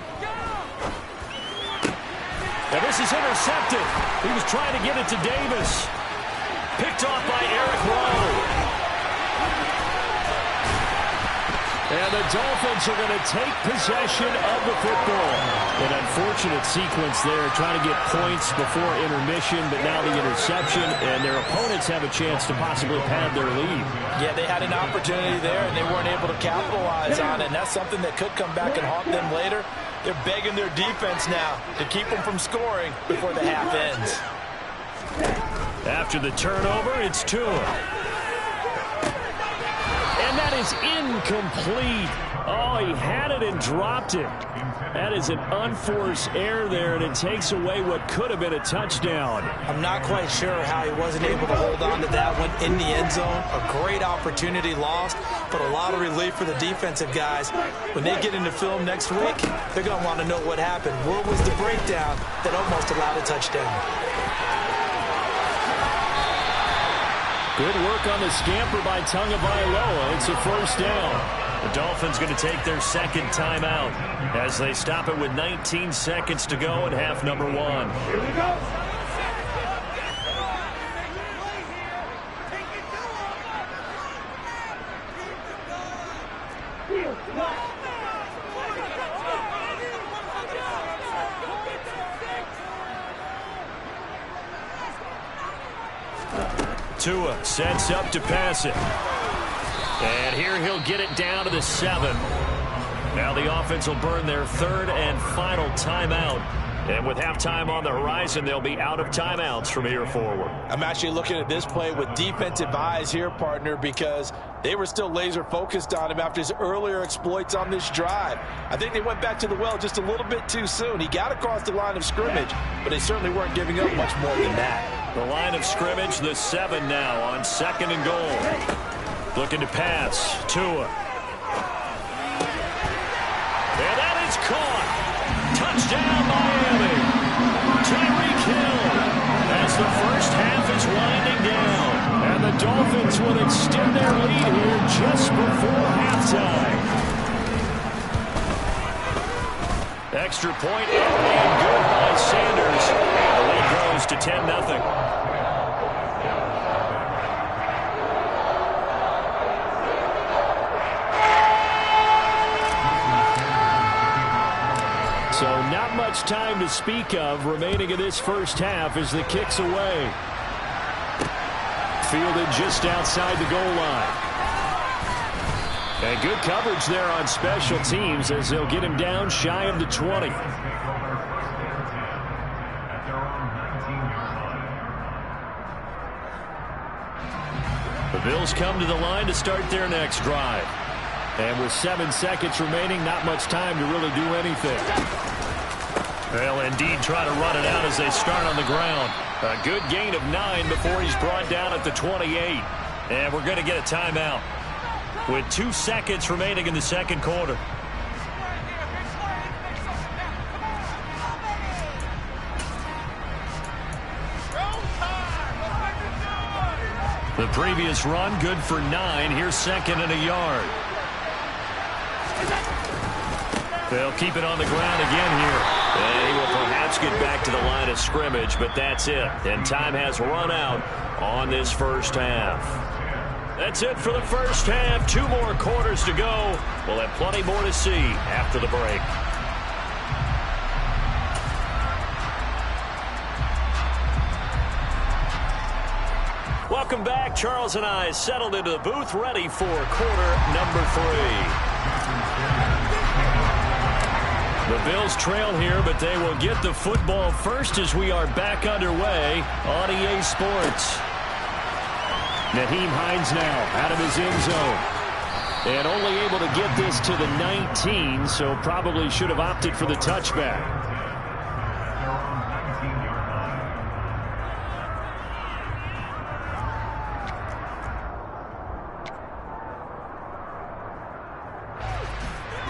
Now this is intercepted. He was trying to get it to Davis. Picked off by Eric Rowe. And the Dolphins are going to take possession of the football. An unfortunate sequence there, trying to get points before intermission, but now the interception, and their opponents have a chance to possibly pad their lead. Yeah, they had an opportunity there, and they weren't able to capitalize on it, and that's something that could come back and haunt them later. They're begging their defense now to keep them from scoring before the half ends. After the turnover, it's Tua. And that is incomplete. Oh, he had it and dropped it. That is an unforced error there, and it takes away what could have been a touchdown. I'm not quite sure how he wasn't able to hold on to that one in the end zone. A great opportunity lost, but a lot of relief for the defensive guys. When they get into film next week, they're going to want to know what happened. Where was the breakdown that almost allowed a touchdown? Good work on the scamper by Tagovailoa. It's a first down. The Dolphins going to take their second timeout as they stop it with 19 seconds to go in half number one. Here we go. Tua sets up to pass it. And here he'll get it down to the 7. Now the offense will burn their third and final timeout. And with halftime on the horizon, they'll be out of timeouts from here forward. I'm actually looking at this play with defensive eyes here, partner, because they were still laser focused on him after his earlier exploits on this drive. I think they went back to the well just a little bit too soon. He got across the line of scrimmage, but they certainly weren't giving up much more than that. The line of scrimmage, the 7 now on second and goal. Looking to pass. Tua. And that is caught. Touchdown, Miami. Tyreek Hill as the first half is winding down. And the Dolphins will extend their lead here just before halftime. Extra point and good by Sanders. The lead grows to 10-0. So not much time to speak of remaining in this first half as the kick's away. Fielded just outside the goal line. And good coverage there on special teams as they'll get him down shy of the 20. The Bills come to the line to start their next drive. And with 7 seconds remaining, not much time to really do anything. They'll indeed try to run it out as they start on the ground. A good gain of 9 before he's brought down at the 28. And we're going to get a timeout with 2 seconds remaining in the second quarter. The previous run, good for 9. Here's 2nd and a yard. They'll keep it on the ground again here. And he will perhaps get back to the line of scrimmage, but that's it. And time has run out on this first half. That's it for the first half. 2 more quarters to go. We'll have plenty more to see after the break. Welcome back. Charles and I settled into the booth, ready for quarter number 3. The Bills trail here, but they will get the football first as we are back underway on EA Sports. Nyheim Hines now out of his end zone. And only able to get this to the 19, so probably should have opted for the touchback.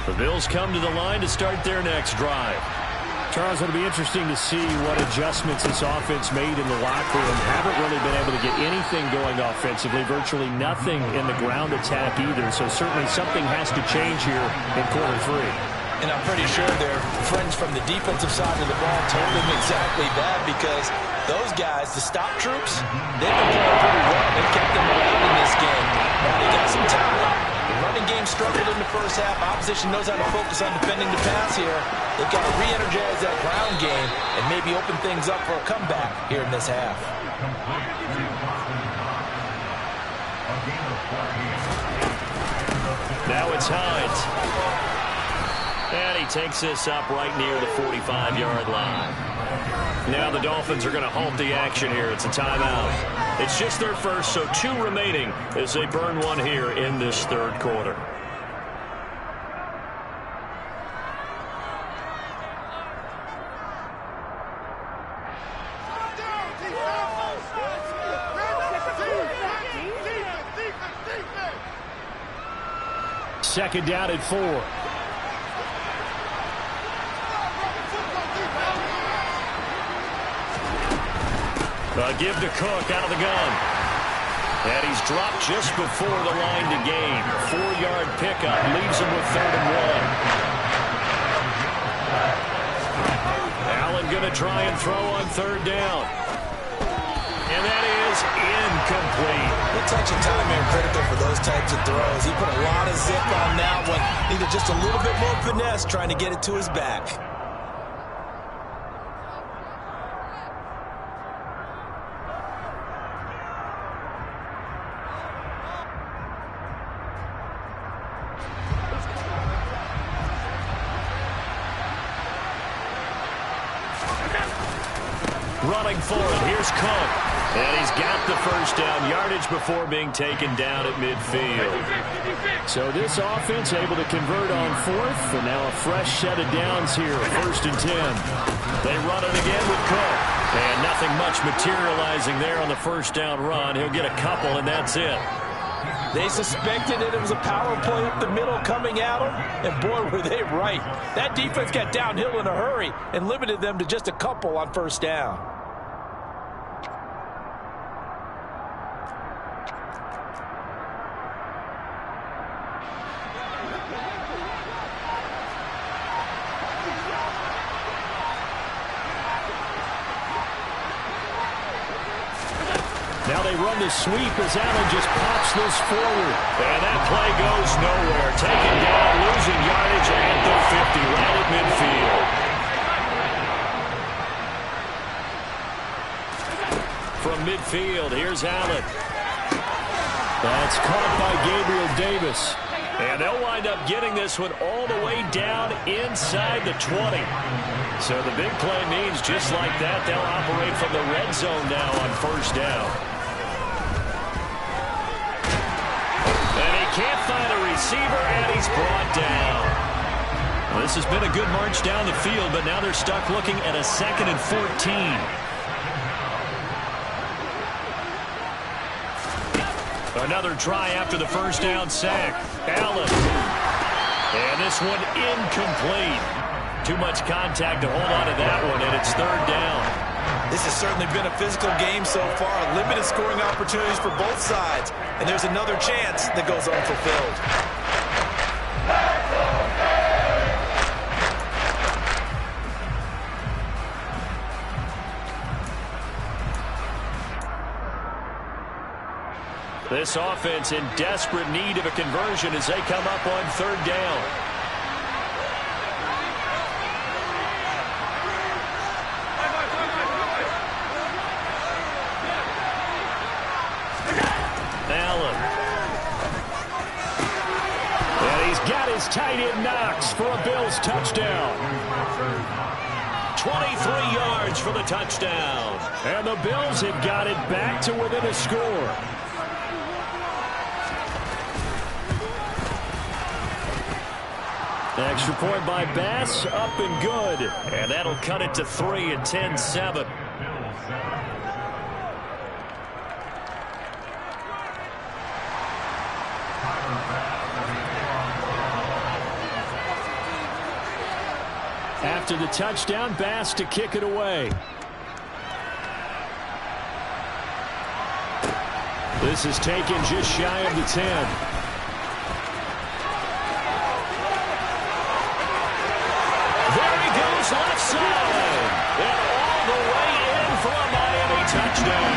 The Bills come to the line to start their next drive. Charles, it'll be interesting to see what adjustments this offense made in the locker room. Haven't really been able to get anything going offensively, virtually nothing in the ground attack either. So certainly something has to change here in quarter 3. And I'm pretty sure their friends from the defensive side of the ball told them exactly that, because those guys, the stop troops, they've been playing pretty well. They've kept them around in this game. Now they got some talent. The running game struggled in the first half. Opposition knows how to focus on defending the pass here. They've got to re-energize that ground game and maybe open things up for a comeback here in this half. Now it's Hines. And he takes this up right near the 45-yard line. Now the Dolphins are going to halt the action here. It's a timeout. It's just their first, so 2 remaining as they burn 1 here in this third quarter. Second down at 4. Give to Cook out of the gun. And he's dropped just before the line to gain. 4-yard pickup leaves him with 3rd and 1. Allen going to try and throw on 3rd down. And that is incomplete. The touch and time are critical for those types of throws. He put a lot of zip on that one. Needed just a little bit more finesse trying to get it to his back. Running for it. Here's Cook. And he's got the first down yardage before being taken down at midfield. So this offense able to convert on 4th, and now a fresh set of downs here, 1st and 10. They run it again with Cook. And nothing much materializing there on the first down run. He'll get a couple, and that's it. They suspected it was a power play up the middle coming at them, and boy, were they right. That defense got downhill in a hurry and limited them to just a couple on first down. Now they run the sweep as Allen just pops this forward. And that play goes nowhere. Taken down, losing yardage at the 50, right at midfield. From midfield, here's Allen. That's caught by Gabriel Davis. And they'll wind up getting this one all the way down inside the 20. So the big play means just like that, they'll operate from the red zone now on first down. And he can't find a receiver, and he's brought down. This has been a good march down the field, but now they're stuck looking at a 2nd and 14. Another try after the first down sack. Allen. And this one incomplete. Too much contact to hold on to that one, and it's 3rd down. This has certainly been a physical game so far. Limited scoring opportunities for both sides. And there's another chance that goes unfulfilled. This offense in desperate need of a conversion as they come up on 3rd down. Allen. And he's got his tight end Knox for a Bills touchdown. 23 yards for the touchdown. And the Bills have got it back to within a score. Extra point by Bass, up and good. And that'll cut it to 3 at 10-7. After the touchdown, Bass to kick it away. This is taken just shy of the 10. Left side, and all the way in for a Miami touchdown.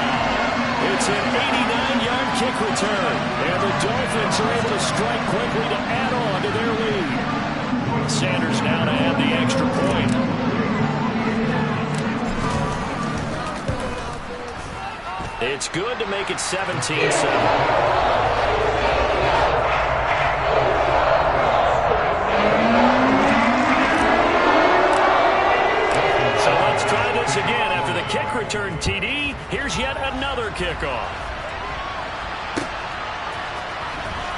It's an 89-yard kick return, and the Dolphins are able to strike quickly to add on to their lead. Sanders now to add the extra point. It's good to make it 17-7. Again, after the kick return TD, here's yet another kickoff.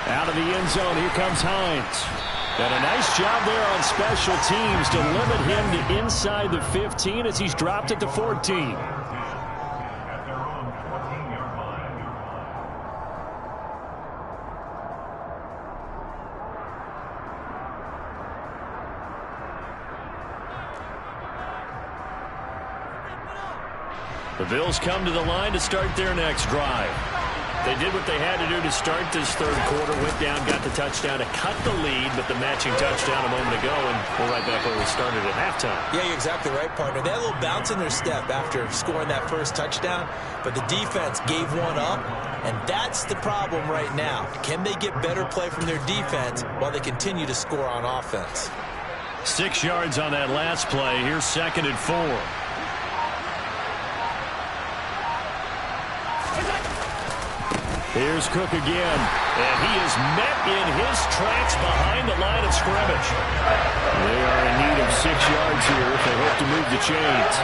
Out of the end zone, here comes Hines. And a nice job there on special teams to limit him to inside the 15 as he's dropped at the 14. The Bills come to the line to start their next drive. They did what they had to do to start this 3rd quarter. Went down, got the touchdown to cut the lead, but the matching touchdown a moment ago, and we're right back where we started at halftime. Yeah, you're exactly right, partner. They had a little bounce in their step after scoring that first touchdown, but the defense gave one up, and that's the problem right now. Can they get better play from their defense while they continue to score on offense? 6 yards on that last play. Here's 2nd and 4. Here's Cook again. And he is met in his tracks behind the line of scrimmage. They are in need of 6 yards here if they hope to move the chains.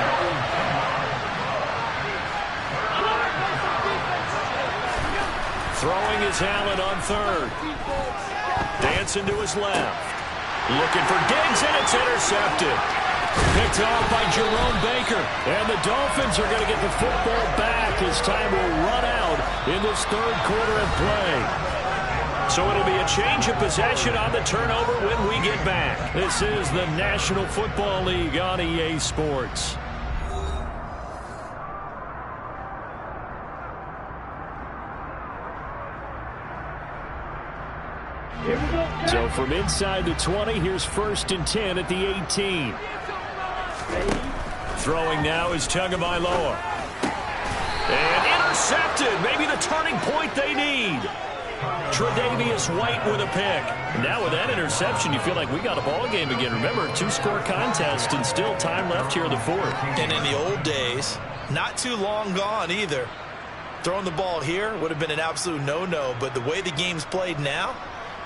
Throwing is Allen on 3rd. Dancing to his left. Looking for Diggs, and it's intercepted. Picked off by Jerome Baker. And the Dolphins are going to get the football back as time will run out in this 3rd quarter of play. So it'll be a change of possession on the turnover when we get back. This is the National Football League on EA Sports. So from inside the 20, here's 1st and 10 at the 18. Throwing now is Tagovailoa. And intercepted. Maybe the turning point they need. Tre'Davious White with a pick. Now with that interception, you feel like we got a ball game again. Remember, 2-score contest and still time left here in the 4th. And in the old days, not too long gone either. Throwing the ball here would have been an absolute no-no, but the way the game's played now,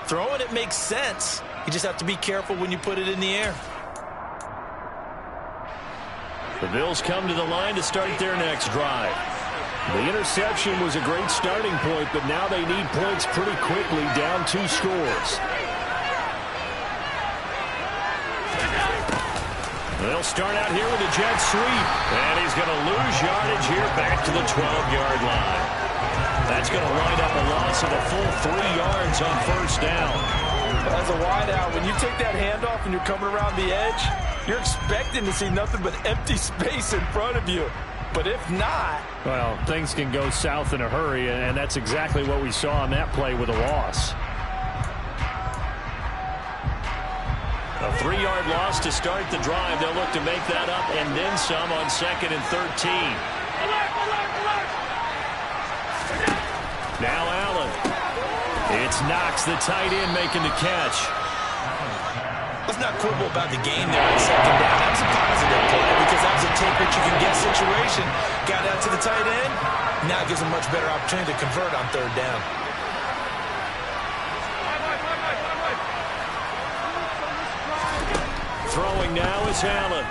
throwing it makes sense. You just have to be careful when you put it in the air. The Bills come to the line to start their next drive. The interception was a great starting point, but now they need points pretty quickly, down 2 scores. They'll start out here with a jet sweep. And he's going to lose yardage here back to the 12-yard line. That's going to wind up a loss of a full 3 yards on first down. As a wideout, when you take that handoff and you're coming around the edge, you're expecting to see nothing but empty space in front of you. But if not... Well, things can go south in a hurry, and that's exactly what we saw on that play with a loss. A 3-yard loss to start the drive. They'll look to make that up and then some on 2nd and 13. Now Allen. It's Knox, the tight end, making the catch. Let's not quibble about the game there on 2nd down. That was a positive play because that was a take what you can get situation. Got out to the tight end. Now gives a much better opportunity to convert on 3rd down. Throwing now is Allen.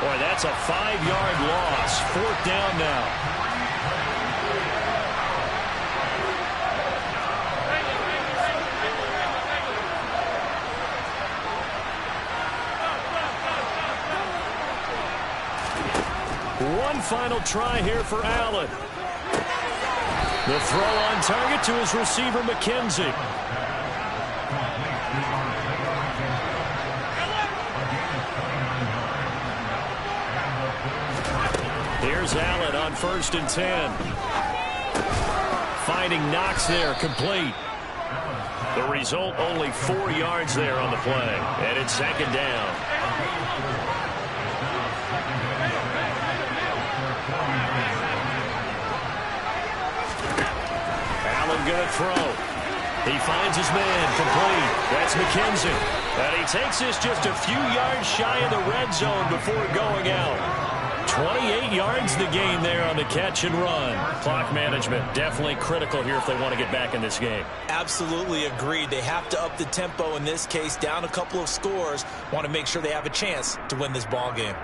Boy, that's a 5-yard loss. 4th down now. One final try here for Allen. The throw on target to his receiver, McKenzie. Here's Allen on 1st and 10. Finding Knox there, complete. The result, only 4 yards there on the play. And it's 2nd down. Allen gonna throw. He finds his man, complete. That's McKenzie. And he takes this just a few yards shy of the red zone before going out. 28 yards the gain there on the catch and run. Clock management definitely critical here if they want to get back in this game. Absolutely agreed. They have to up the tempo in this case, down a couple of scores. Want to make sure they have a chance to win this ball game.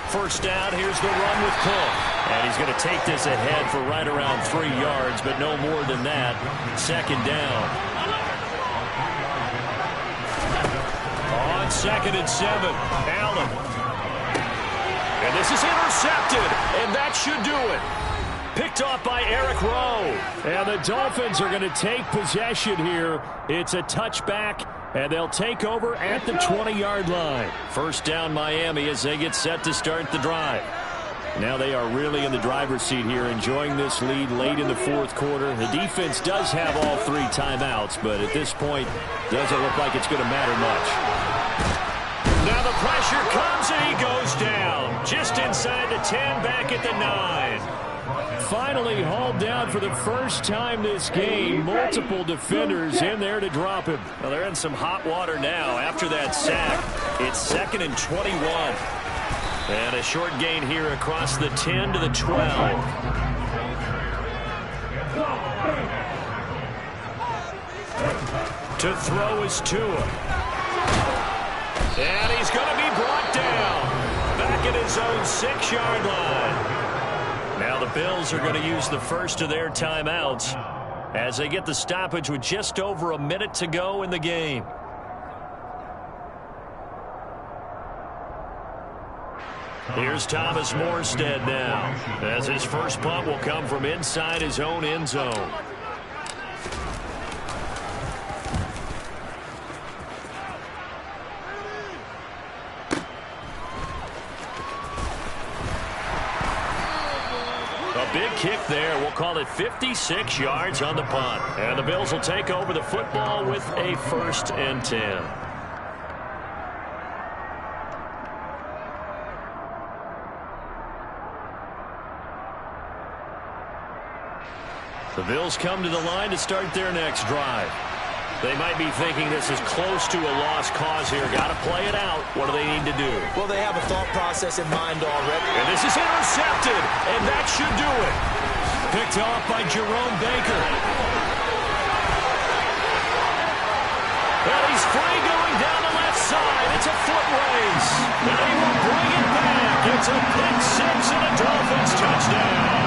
First down, here's the run with Cook. And he's going to take this ahead for right around 3 yards, but no more than that. 2nd down. On 2nd and 7, Allen. And this is intercepted, and that should do it. Picked off by Eric Rowe. And the Dolphins are going to take possession here. It's a touchback, and they'll take over at the 20-yard line. First down, Miami, as they get set to start the drive. Now they are really in the driver's seat here, enjoying this lead late in the 4th quarter. The defense does have all 3 timeouts, but at this point, doesn't look like it's going to matter much. Now the pressure comes, and he goes down. Just inside the 10, back at the 9. Finally hauled down for the first time this game. Multiple defenders in there to drop him. Well, they're in some hot water now after that sack. It's 2nd and 21. And a short gain here across the 10 to the 12. To throw is Tua. And he's going to be brought down. Back at his own 6-yard line. Now the Bills are going to use the first of their timeouts as they get the stoppage with just over a minute to go in the game. Here's Thomas Morstead now, as his first punt will come from inside his own end zone. A big kick there. We'll call it 56 yards on the punt. And the Bills will take over the football with a 1st and 10. The Bills come to the line to start their next drive. They might be thinking this is close to a lost cause here. Got to play it out. What do they need to do? Well, they have a thought process in mind already. And this is intercepted, and that should do it. Picked off by Jerome Baker. And he's free going down the left side. It's a foot race. And he will bring it back. It's a pick 6 and a Dolphins touchdown.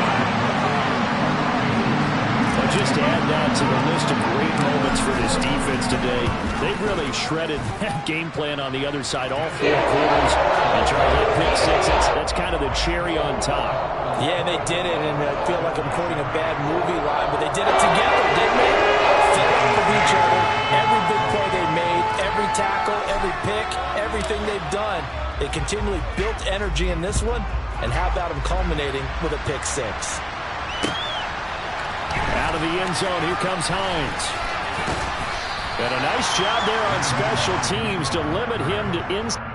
just a great moments for this defense today. They really shredded that game plan on the other side all 4 quarters. And Charles, that pick six, that's kind of the cherry on top. Yeah, they did it, and I feel like I'm quoting a bad movie line, but they did it together, didn't they? Fed off of each other. Every big play they made, every tackle, every pick, everything they've done. They continually built energy in this one, and how about them culminating with a pick six? Out of the end zone, here comes Hines. And a nice job there on special teams to limit him to inside.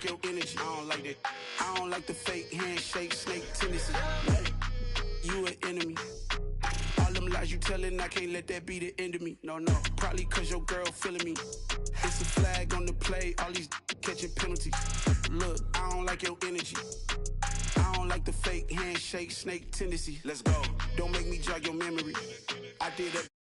Your energy, I don't like that. I don't like the fake handshake, snake tendency. You an enemy. All them lies you telling, I can't let that be the end of me. No, probably cause your girl feeling me. It's a flag on the play, all these catching penalties. Look, I don't like your energy. I don't like the fake handshake, snake tendency. Let's go. Don't make me jog your memory. I did that.